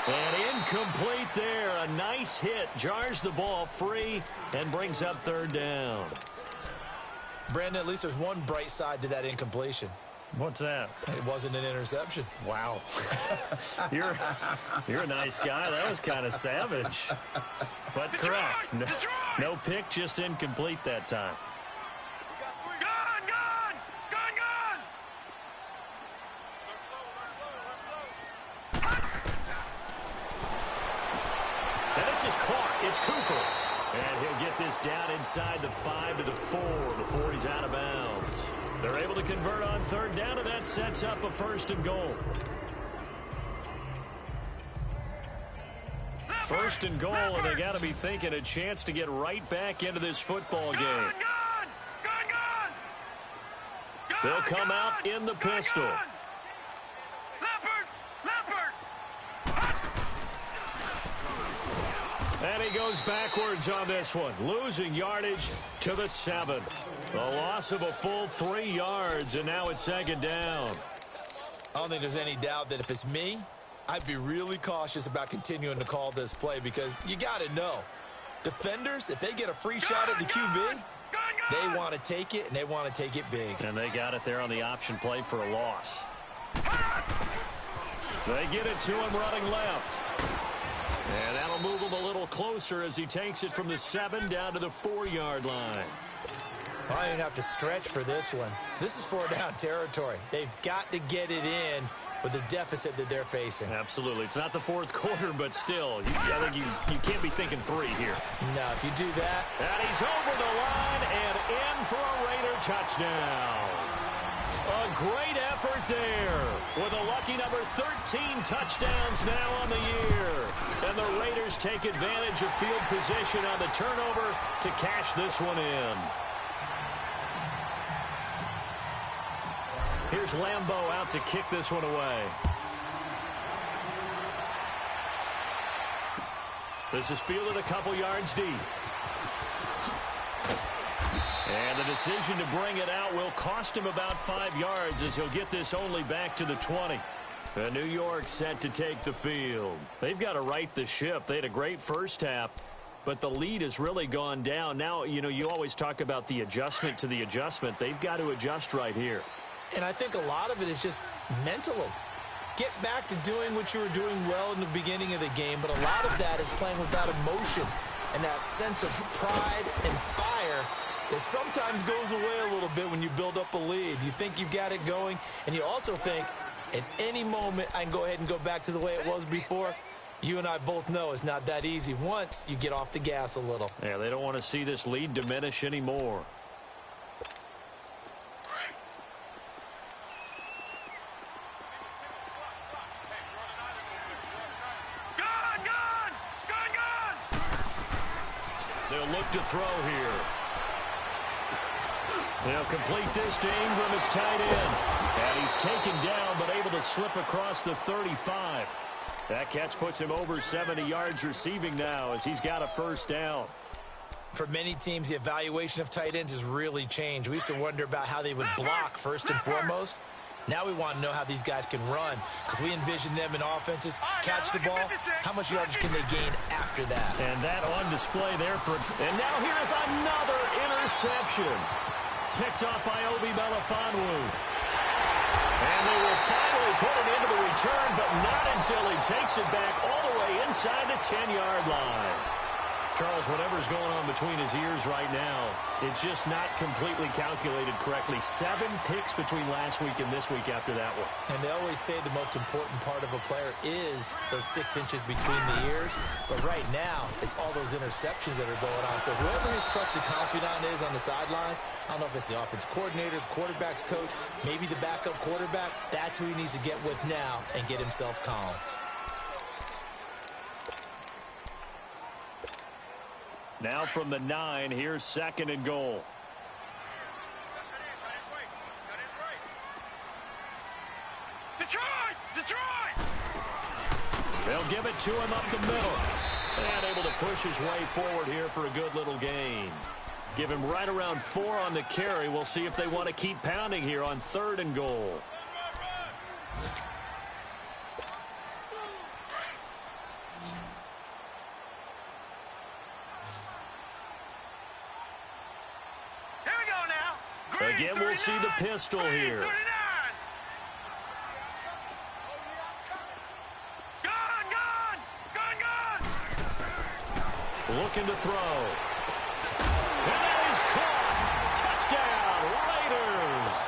Speaker 2: And incomplete there. A nice hit. Jars the ball free and brings up 3rd down.
Speaker 3: Brandon, at least there's one bright side to that incompletion.
Speaker 2: What's that?
Speaker 3: It wasn't an interception.
Speaker 2: Wow. You're a nice guy. That was kind of savage. But correct. No pick, just incomplete that time.
Speaker 4: Gun! Gun! Gun! Gun!
Speaker 2: And this is caught. It's Cooper. And he'll get this down inside the 5 to the 4 before he's out of bounds. They're able to convert on 3rd down, and that sets up a 1st and goal. 1st and goal, and they got to be thinking a chance to get right back into this football game.
Speaker 4: Gun! Gun! Gun!
Speaker 2: They'll come out in the pistol. And he goes backwards on this one, losing yardage to the 7. A loss of a full 3 yards, and now it's 2nd down.
Speaker 3: I don't think there's any doubt that if it's me, I'd be really cautious about continuing to call this play because you got to know, defenders, if they get a free shot at the QB, they want to take it, and they want to take it big.
Speaker 2: And they got it there on the option play for a loss. They get it to him running left. And that'll move him a little closer as he takes it from the 7 down to the 4-yard line.
Speaker 3: I don't even have to stretch for this one. This is 4 down territory. They've got to get it in with the deficit that they're facing.
Speaker 2: Absolutely. It's not the fourth quarter, but still, I think you can't be thinking 3 here.
Speaker 3: No, if you do that.
Speaker 2: And he's over the line and in for a Raider touchdown. A great effort there with a lucky number 13 touchdowns now on the year. And the Raiders take advantage of field position on the turnover to cash this one in. Here's Lambeau out to kick this one away. This is fielded a couple yards deep. And the decision to bring it out will cost him about 5 yards as he'll get this only back to the 20. And New York set to take the field. They've got to right the ship. They had a great first half, but the lead has really gone down. Now, you always talk about the adjustment to the adjustment. They've got to adjust right here.
Speaker 3: And I think a lot of it is just mentally. Get back to doing what you were doing well in the beginning of the game, but a lot of that is playing without emotion and that sense of pride and fire that sometimes goes away a little bit when you build up a lead. You think you've got it going, and you also think at any moment I can go ahead and go back to the way it was before. You and I both know it's not that easy once you get off the gas a little.
Speaker 2: Yeah, they don't want to see this lead diminish anymore. They'll look to throw here. They'll complete this to Ingram as tight end. And he's taken down but able to slip across the 35. That catch puts him over 70 yards receiving now as he's got a first down.
Speaker 3: For many teams, the evaluation of tight ends has really changed. We used to wonder about how they would block first and foremost. Now we want to know how these guys can run because we envision them in offenses, catch the ball. How much yardage can they gain after that?
Speaker 2: And that on display there for. And now here's another interception. Picked off by Obi Melifonwu. And they will finally put it into the return, but not until he takes it back all the way inside the 10-yard line. Charles, whatever's going on between his ears right now, it's just not completely calculated correctly. 7 picks between last week and this week after that one.
Speaker 3: And they always say the most important part of a player is those 6 inches between the ears. But right now, it's all those interceptions that are going on. So whoever his trusted confidant is on the sidelines, I don't know if it's the offensive coordinator, the quarterback's coach, maybe the backup quarterback, that's who he needs to get with now and get himself calm.
Speaker 2: Now from the 9, here's 2nd and goal.
Speaker 4: Detroit!
Speaker 2: They'll give it to him up the middle. And able to push his way forward here for a good little gain. Give him right around 4 on the carry. We'll see if they want to keep pounding here on 3rd and goal. Again, we'll see the pistol here. Looking to throw. And that is caught. Touchdown, Raiders.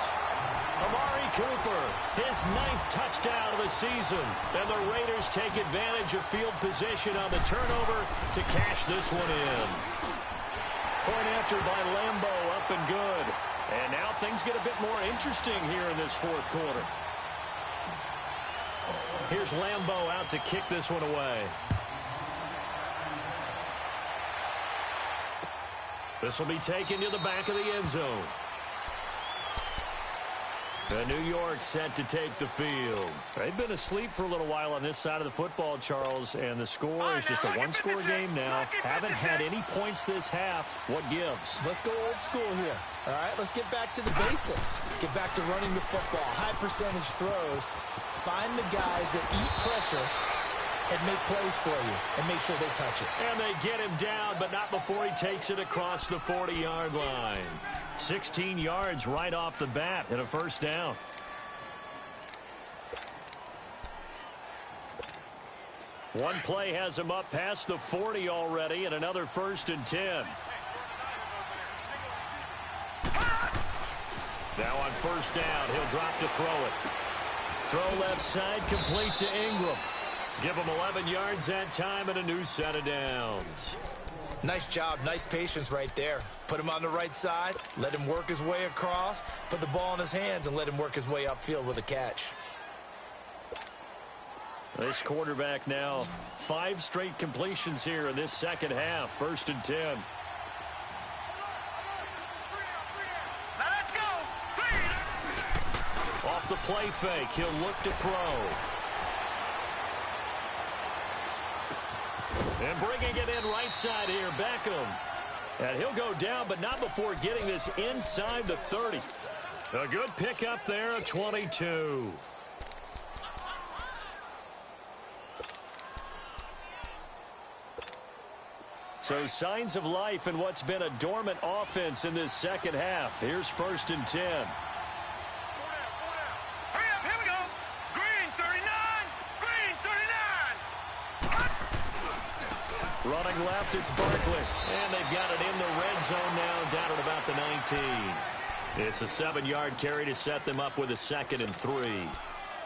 Speaker 2: Amari Cooper, his 9th touchdown of the season. And the Raiders take advantage of field position on the turnover to cash this one in. Point after by Lambeau, up and good. And now things get a bit more interesting here in this 4th quarter. Here's Lambeau out to kick this one away. This will be taken to the back of the end zone. The New York set to take the field. They've been asleep for a little while on this side of the football, Charles, and the score is just a one-score game now. Haven't had any points this half. What gives?
Speaker 3: Let's go old school here. All right, let's get back to the basics. Get back to running the football, high percentage throws. Find the guys that eat pressure and make plays for you and make sure they touch it.
Speaker 2: And they get him down, but not before he takes it across the 40-yard line. 16 yards right off the bat and a first down. One play has him up past the 40 already and another 1st and 10. Now on 1st down, he'll drop to throw it. Throw left side, complete to Ingram. Give him 11 yards that time and a new set of downs.
Speaker 3: Nice job, nice patience right there. Put him on the right side, let him work his way across, put the ball in his hands, and let him work his way upfield with a catch.
Speaker 2: This quarterback now 5 straight completions here in this second half. 1st and 10.
Speaker 4: Now let's go.
Speaker 2: Off the play fake, he'll look to throw. And bringing it in right side here, Beckham. And he'll go down, but not before getting this inside the 30. A good pickup there at 22. So signs of life in what's been a dormant offense in this second half. Here's 1st and 10.
Speaker 4: Hurry up, here we go. Green 39, green 39.
Speaker 2: Running left, it's Barkley. And they've got it in the red zone now, down at about the 19. It's a 7-yard carry to set them up with a 2nd and 3.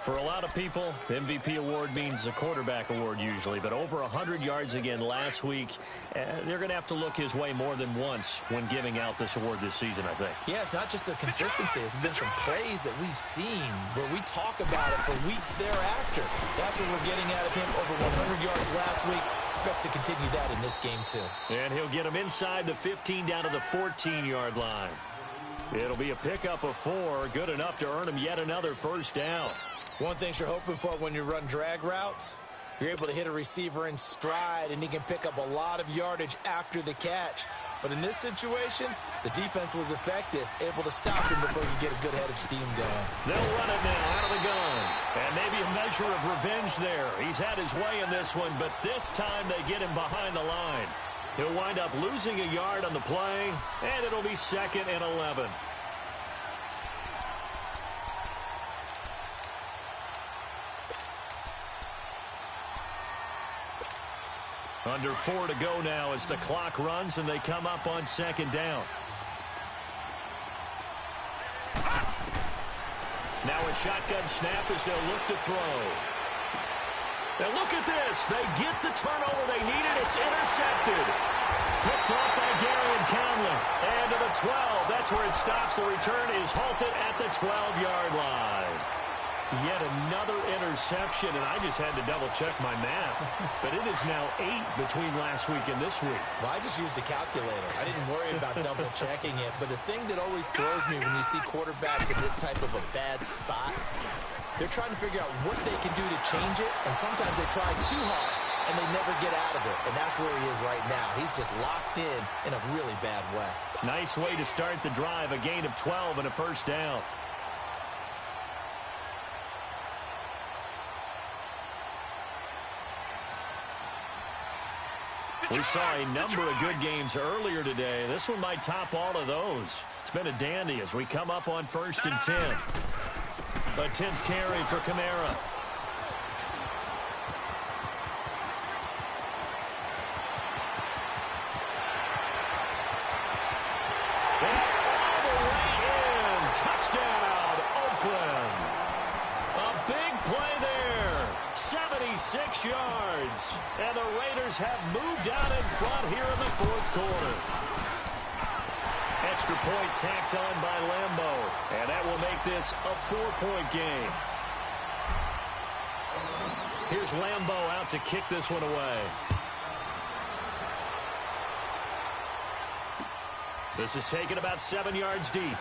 Speaker 2: For a lot of people, the MVP award means a quarterback award usually, but over 100 yards again last week. They're going to have to look his way more than once when giving out this award this season, I think.
Speaker 3: Yeah, it's not just the consistency. It's been some plays that we've seen where we talk about it for weeks thereafter. That's what we're getting out of him. Over 100 yards last week. Expects to continue that in this game, too.
Speaker 2: And he'll get him inside the 15 down to the 14-yard line. It'll be a pickup of 4, good enough to earn him yet another 1st down.
Speaker 3: One thing you're hoping for when you run drag routes, you're able to hit a receiver in stride, and he can pick up a lot of yardage after the catch. But in this situation, the defense was effective, able to stop him before you get a good head of steam going.
Speaker 2: They'll run it now out of the gun. And maybe a measure of revenge there. He's had his way in this one, but this time they get him behind the line. He'll wind up losing a yard on the play, and it'll be 2nd and 11. Under 4 to go now as the clock runs and they come up on 2nd down. Now a shotgun snap as they'll look to throw. And look at this. They get the turnover they needed. It's intercepted. Picked off by Gary and Conlon. And to the 12. That's where it stops. The return is halted at the 12-yard line. Yet another interception, and I just had to double-check my math. But it is now 8 between last week and this week.
Speaker 3: Well, I just used a calculator. I didn't worry about double-checking it. But the thing that always throws me when you see quarterbacks in this type of a bad spot, they're trying to figure out what they can do to change it, and sometimes they try too hard, and they never get out of it. And that's where he is right now. He's just locked in a really bad way.
Speaker 2: Nice way to start the drive, a gain of 12 and a 1st down. We saw a number of good games earlier today. This one might top all of those. It's been a dandy as we come up on 1st and 10. A 10th carry for Kamara. And all the way in. Touchdown, Oakland. A big play there. 76 yards. And the Raiders have moved out in front here in the 4th quarter. Extra point tacked on by Lambeau. And that will make this a 4-point game. Here's Lambeau out to kick this one away. This is taken about 7 yards deep.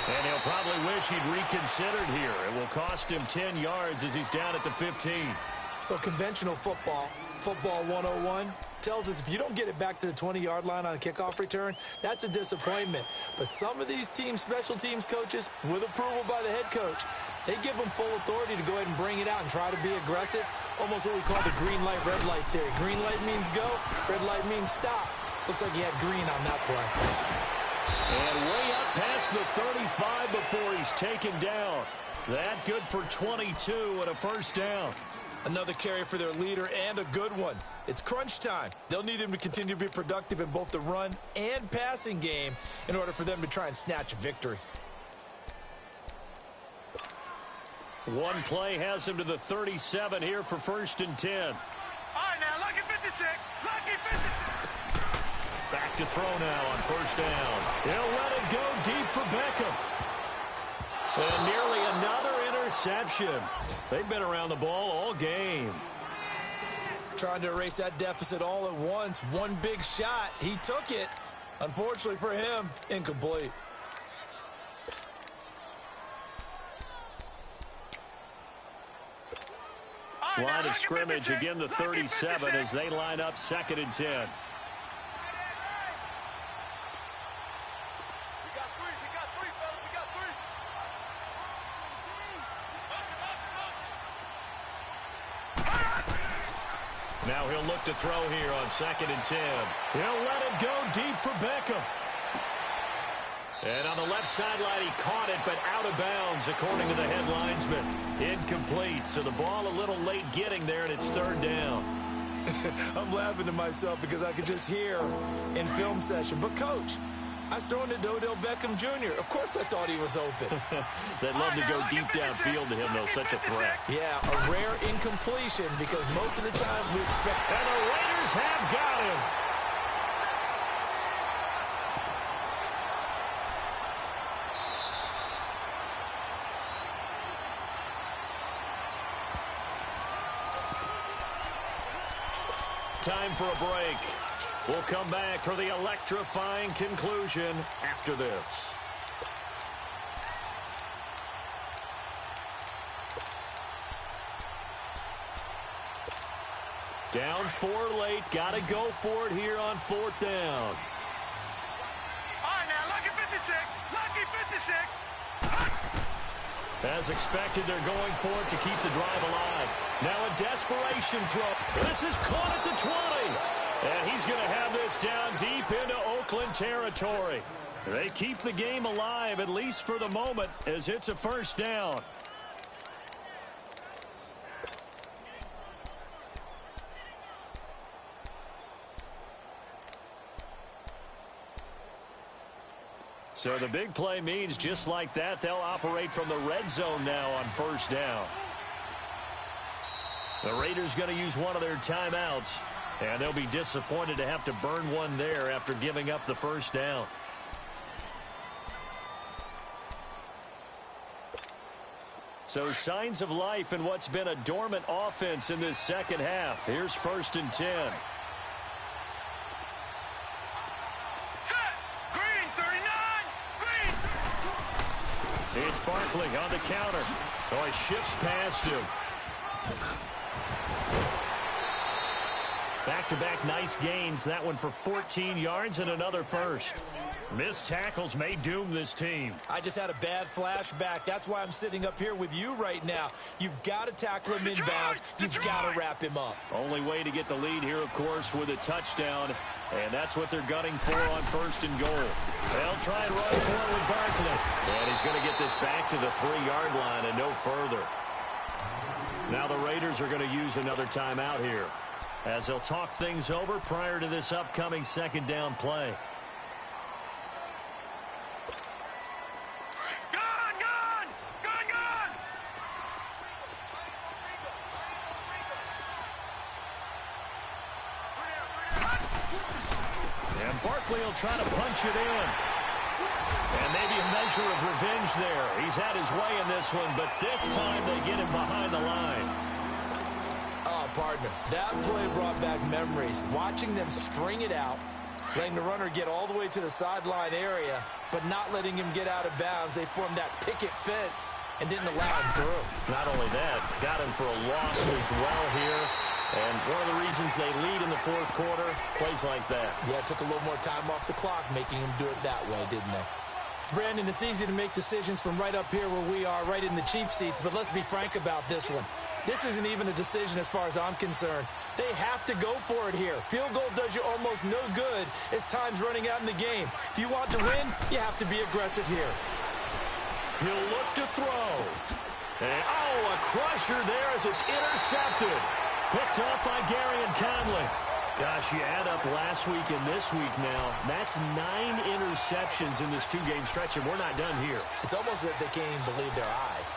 Speaker 2: And he'll probably wish he'd reconsidered here. It will cost him 10 yards as he's down at the 15.
Speaker 3: So conventional football 101, tells us if you don't get it back to the 20-yard line on a kickoff return, that's a disappointment. But some of these teams, special teams coaches, with approval by the head coach, they give them full authority to go ahead and bring it out and try to be aggressive. Almost what we call the green light, red light theory. Green light means go, red light means stop. Looks like he had green on that play.
Speaker 2: And way up past the 35 before he's taken down. That good for 22 and a 1st down.
Speaker 3: Another carry for their leader and a good one. It's crunch time. They'll need him to continue to be productive in both the run and passing game in order for them to try and snatch a victory.
Speaker 2: One play has him to the 37 here for 1st and 10.
Speaker 4: All right, now, lucky 56. Lucky 56.
Speaker 2: Back to throw now on 1st down. He'll let it go deep for Beckham. And nearly another interception. They've been around the ball all game.
Speaker 3: Trying to erase that deficit all at once. One big shot. He took it. Unfortunately for him, incomplete.
Speaker 2: Line of scrimmage, again the 37 as they line up 2nd and 10.
Speaker 4: We got three, fellas. We got three.
Speaker 2: Now he'll look to throw here on 2nd and 10. He'll let it go deep for Beckham. And on the left sideline, he caught it, but out of bounds, according to the head linesman. Incomplete, so the ball a little late getting there, and it's 3rd down.
Speaker 3: I'm laughing to myself because I could just hear in film session. But, Coach, I was throwing it to Odell Beckham Jr. Of course I thought he was open.
Speaker 2: They'd love to go deep downfield to him, though. Such a threat.
Speaker 3: Yeah, a rare incompletion because most of the time we expect...
Speaker 2: And the Raiders have got him. Time for a break. We'll come back for the electrifying conclusion after this. Down 4 late. Got to go for it here on 4th down.
Speaker 4: All right, now, lucky 56. Lucky 56.
Speaker 2: As expected, they're going for it to keep the drive alive. Now a desperation throw. This is caught at the 20. And he's going to have this down deep into Oakland territory. They keep the game alive, at least for the moment, as it's a 1st down. So the big play means just like that, they'll operate from the red zone now on 1st down. The Raiders going to use one of their timeouts, and they'll be disappointed to have to burn one there after giving up the 1st down. So signs of life in what's been a dormant offense in this 2nd half. Here's 1st and 10. It's Barkley on the counter. Oh, he shifts past him. Back-to-back nice gains. That one for 14 yards and another 1st. Missed tackles may doom this team.
Speaker 3: I just had a bad flashback. That's why I'm sitting up here with you right now. You've got to tackle him inbounds. You've got to wrap him up.
Speaker 2: Only way to get the lead here, of course, with a touchdown. And that's what they're gunning for on 1st and goal. They'll try and run for it with Barkley. And he's going to get this back to the 3-yard line and no further. Now the Raiders are going to use another timeout here, as they'll talk things over prior to this upcoming 2nd down play. Barkley will try to punch it in. And maybe a measure of revenge there. He's had his way in this one, but this time they get him behind the line.
Speaker 3: Oh, partner, that play brought back memories. Watching them string it out, letting the runner get all the way to the sideline area, but not letting him get out of bounds. They formed that picket fence and didn't allow him through.
Speaker 2: Not only that, got him for a loss as well here. And one of the reasons they lead in the 4th quarter, plays like that.
Speaker 3: Yeah, it took a little more time off the clock, making them do it that way, didn't they? Brandon, it's easy to make decisions from right up here where we are, right in the cheap seats, but let's be frank about this one. This isn't even a decision as far as I'm concerned. They have to go for it here. Field goal does you almost no good as time's running out in the game. If you want to win, you have to be aggressive here.
Speaker 2: He'll look to throw. And, oh, a crusher there as it's intercepted. Picked up by Gary and Conley. Gosh, you add up last week and this week now. That's 9 interceptions in this 2-game stretch, and we're not done here.
Speaker 3: It's almost as if they can't even believe their eyes.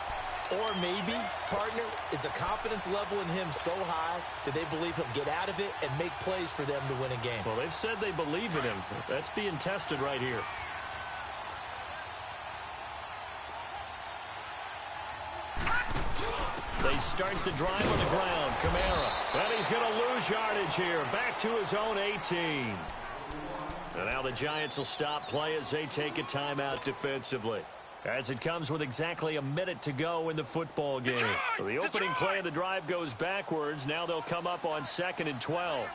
Speaker 3: Or maybe, partner, is the confidence level in him so high that they believe he'll get out of it and make plays for them to win a game.
Speaker 2: Well, they've said they believe in him. That's being tested right here. They start the drive on the ground. Kamara. And he's going to lose yardage here. Back to his own 18. And now the Giants will stop play as they take a timeout defensively. As it comes with exactly a minute to go in the football game. So the opening play of the drive goes backwards. Now they'll come up on 2nd and 12.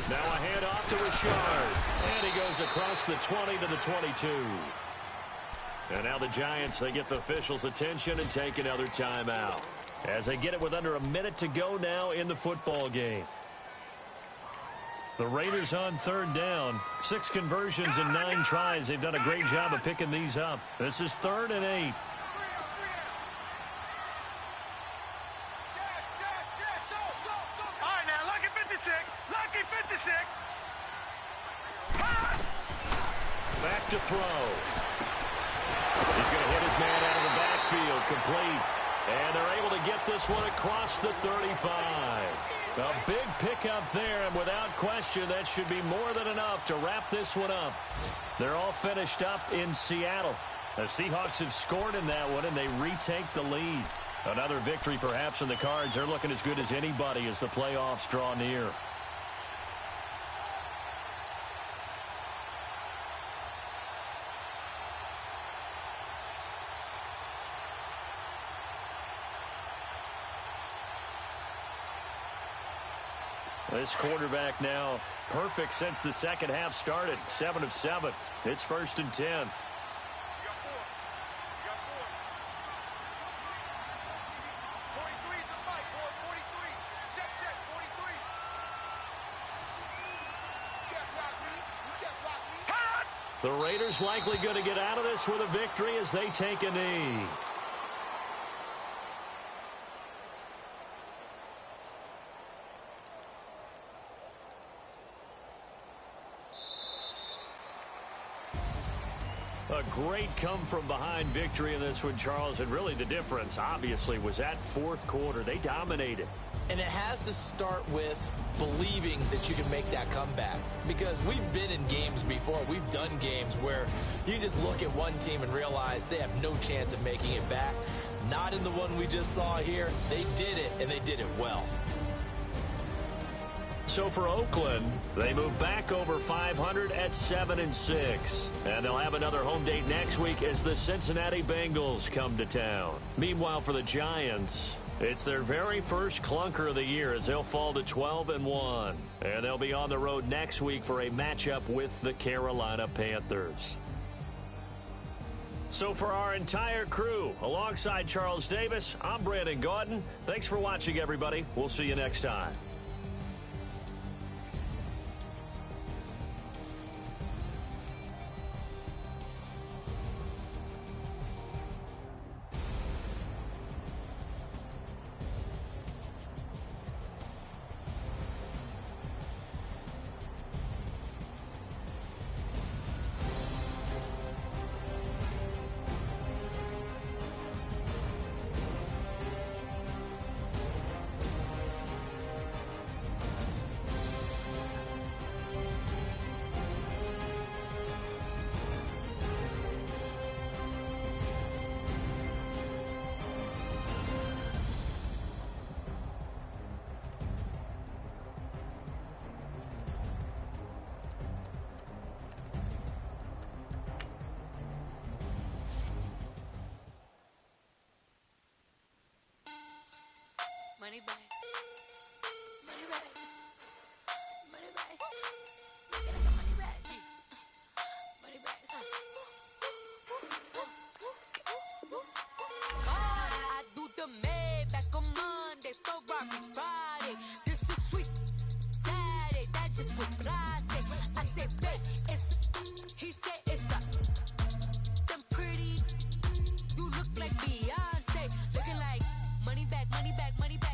Speaker 2: Now a handoff to Richard. And he goes across the 20 to the 22. And now the Giants, they get the officials' attention and take another timeout. As they get it with under a minute to go now in the football game. The Raiders on 3rd down. 6 conversions and 9 tries. They've done a great job of picking these up. This is 3rd and 8.
Speaker 4: All right, now, lucky 56. Lucky 56.
Speaker 2: Back to throw. He's going to hit his man out of the backfield. Complete. And they're able to get this one across the 35. A big pickup there, and without question, that should be more than enough to wrap this one up. They're all finished up in Seattle. The Seahawks have scored in that one, and they retake the lead. Another victory perhaps in the cards. They're looking as good as anybody as the playoffs draw near. This quarterback now perfect since the second half started. 7 of 7. It's 1st and 10.
Speaker 4: You got 4. You got 4. 43 is the fight, boy. 43. Check, 43. You can't block me. You can't block me.
Speaker 2: The Raiders likely going to get out of this with a victory as they take a knee. A great come-from-behind victory in this one, Charles, and really the difference, obviously, was that 4th quarter. They dominated.
Speaker 3: And it has to start with believing that you can make that comeback. Because we've been in games before. We've done games where you just look at one team and realize they have no chance of making it back. Not in the one we just saw here. They did it, and they did it well.
Speaker 2: So for Oakland, they move back over 500 at 7-6. And they'll have another home date next week as the Cincinnati Bengals come to town. Meanwhile, for the Giants, it's their very first clunker of the year as they'll fall to 12-1. And they'll be on the road next week for a matchup with the Carolina Panthers. So for our entire crew, alongside Charles Davis, I'm Brandon Gaudin. Thanks for watching, everybody. We'll see you next time.
Speaker 1: Money back. Money back. Money back. Get the money back. Money back. God, I do the Maybach on Monday, Ferrari Friday. This is sweet Saturday. That's just what I say. I say, babe, it's. He said it's a. Them pretty. You look like Beyonce. Looking like money back, money back, money back.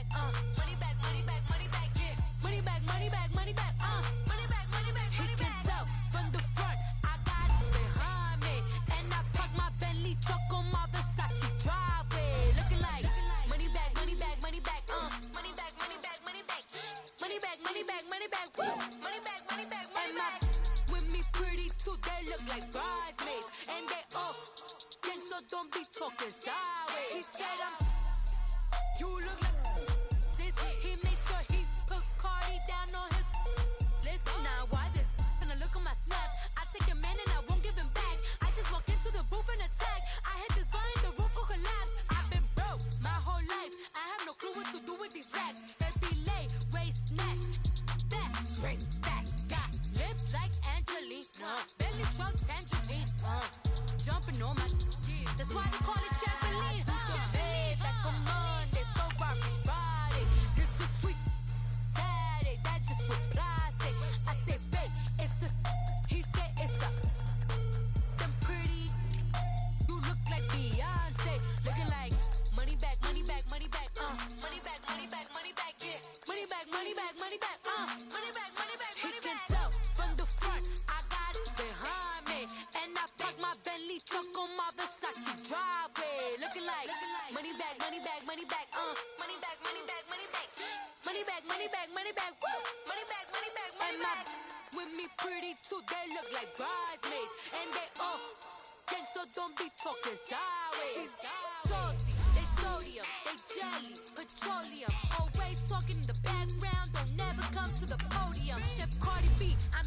Speaker 1: money back, money back, money back, woo. Money back, money back, money back. With me pretty too, they look like bridesmaids. And they all think so, don't be talking sideways. He said you look like this. He makes sure he put Cardi down on his list. Now why this? Gonna look on my snap. I take a man and I won't give him back. I just walk into the booth and attack. I hit this button, the roof will collapse. I've been broke my whole life. I have no clue what to do with these racks. Every lay, waist, snatch, back, straight back. Got lips like Angelina, belly truck tangerine. Jumping on my, that's why they call it trampoline. Hey, back on Monday, throw rock Friday. This is sweet Saturday, that's just with plastic. I say, babe, it's a, he said it's a. Them pretty, you look like Beyonce, looking like money back, money back, money back, money back, money back, money back, yeah, money back, money back, money back, money back, money back. He can tell from the front, I got it behind me, and I park my Bentley truck on my Versace driveway, looking like money back, money back, money back, money back, money back, money back, money back, money back, money back, woo, money back, money back, money back. With me pretty too, they look like bridesmaids, and they all think so, don't be talking sideways. Salty, they sodium, they jelly, petroleum, always talking in the background, don't never come to the podium. Chef Cardi B, I'm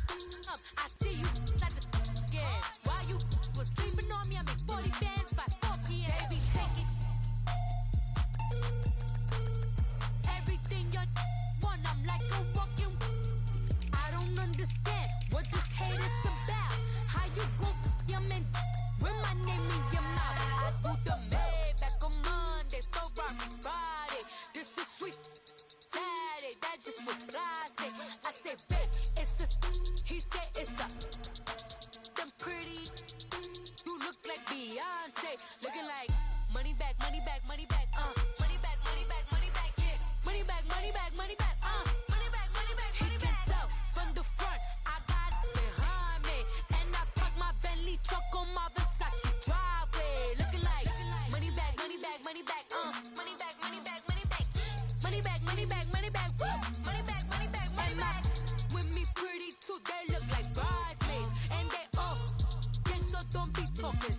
Speaker 1: up, I see you like the again. While you was sleeping on me, I make 40 bands by 4 p.m. They be taking everything you want, I'm like a walking. I don't understand what this hate is about. How you gon' your man with my name in your mouth? I do the Maybach on Monday, throw rock Friday. This is sweet Saturday, that's just with plastic. I say, babe, it's a, he said it's a. Them pretty, you look like Beyonce, looking like money back, money back, money back, money back, money back, money back, yeah, money back, money back, money back, money back, money back, money back. He can tell from the front, I got it behind me, and I park my Bentley truck on my Versace driveway, looking like money back, money back, money back, money back, money back, money back, money back, money back, money back, woo, money back, money back, money back. With me pretty too, they look like bridesmaids, and they all think so, don't be talking.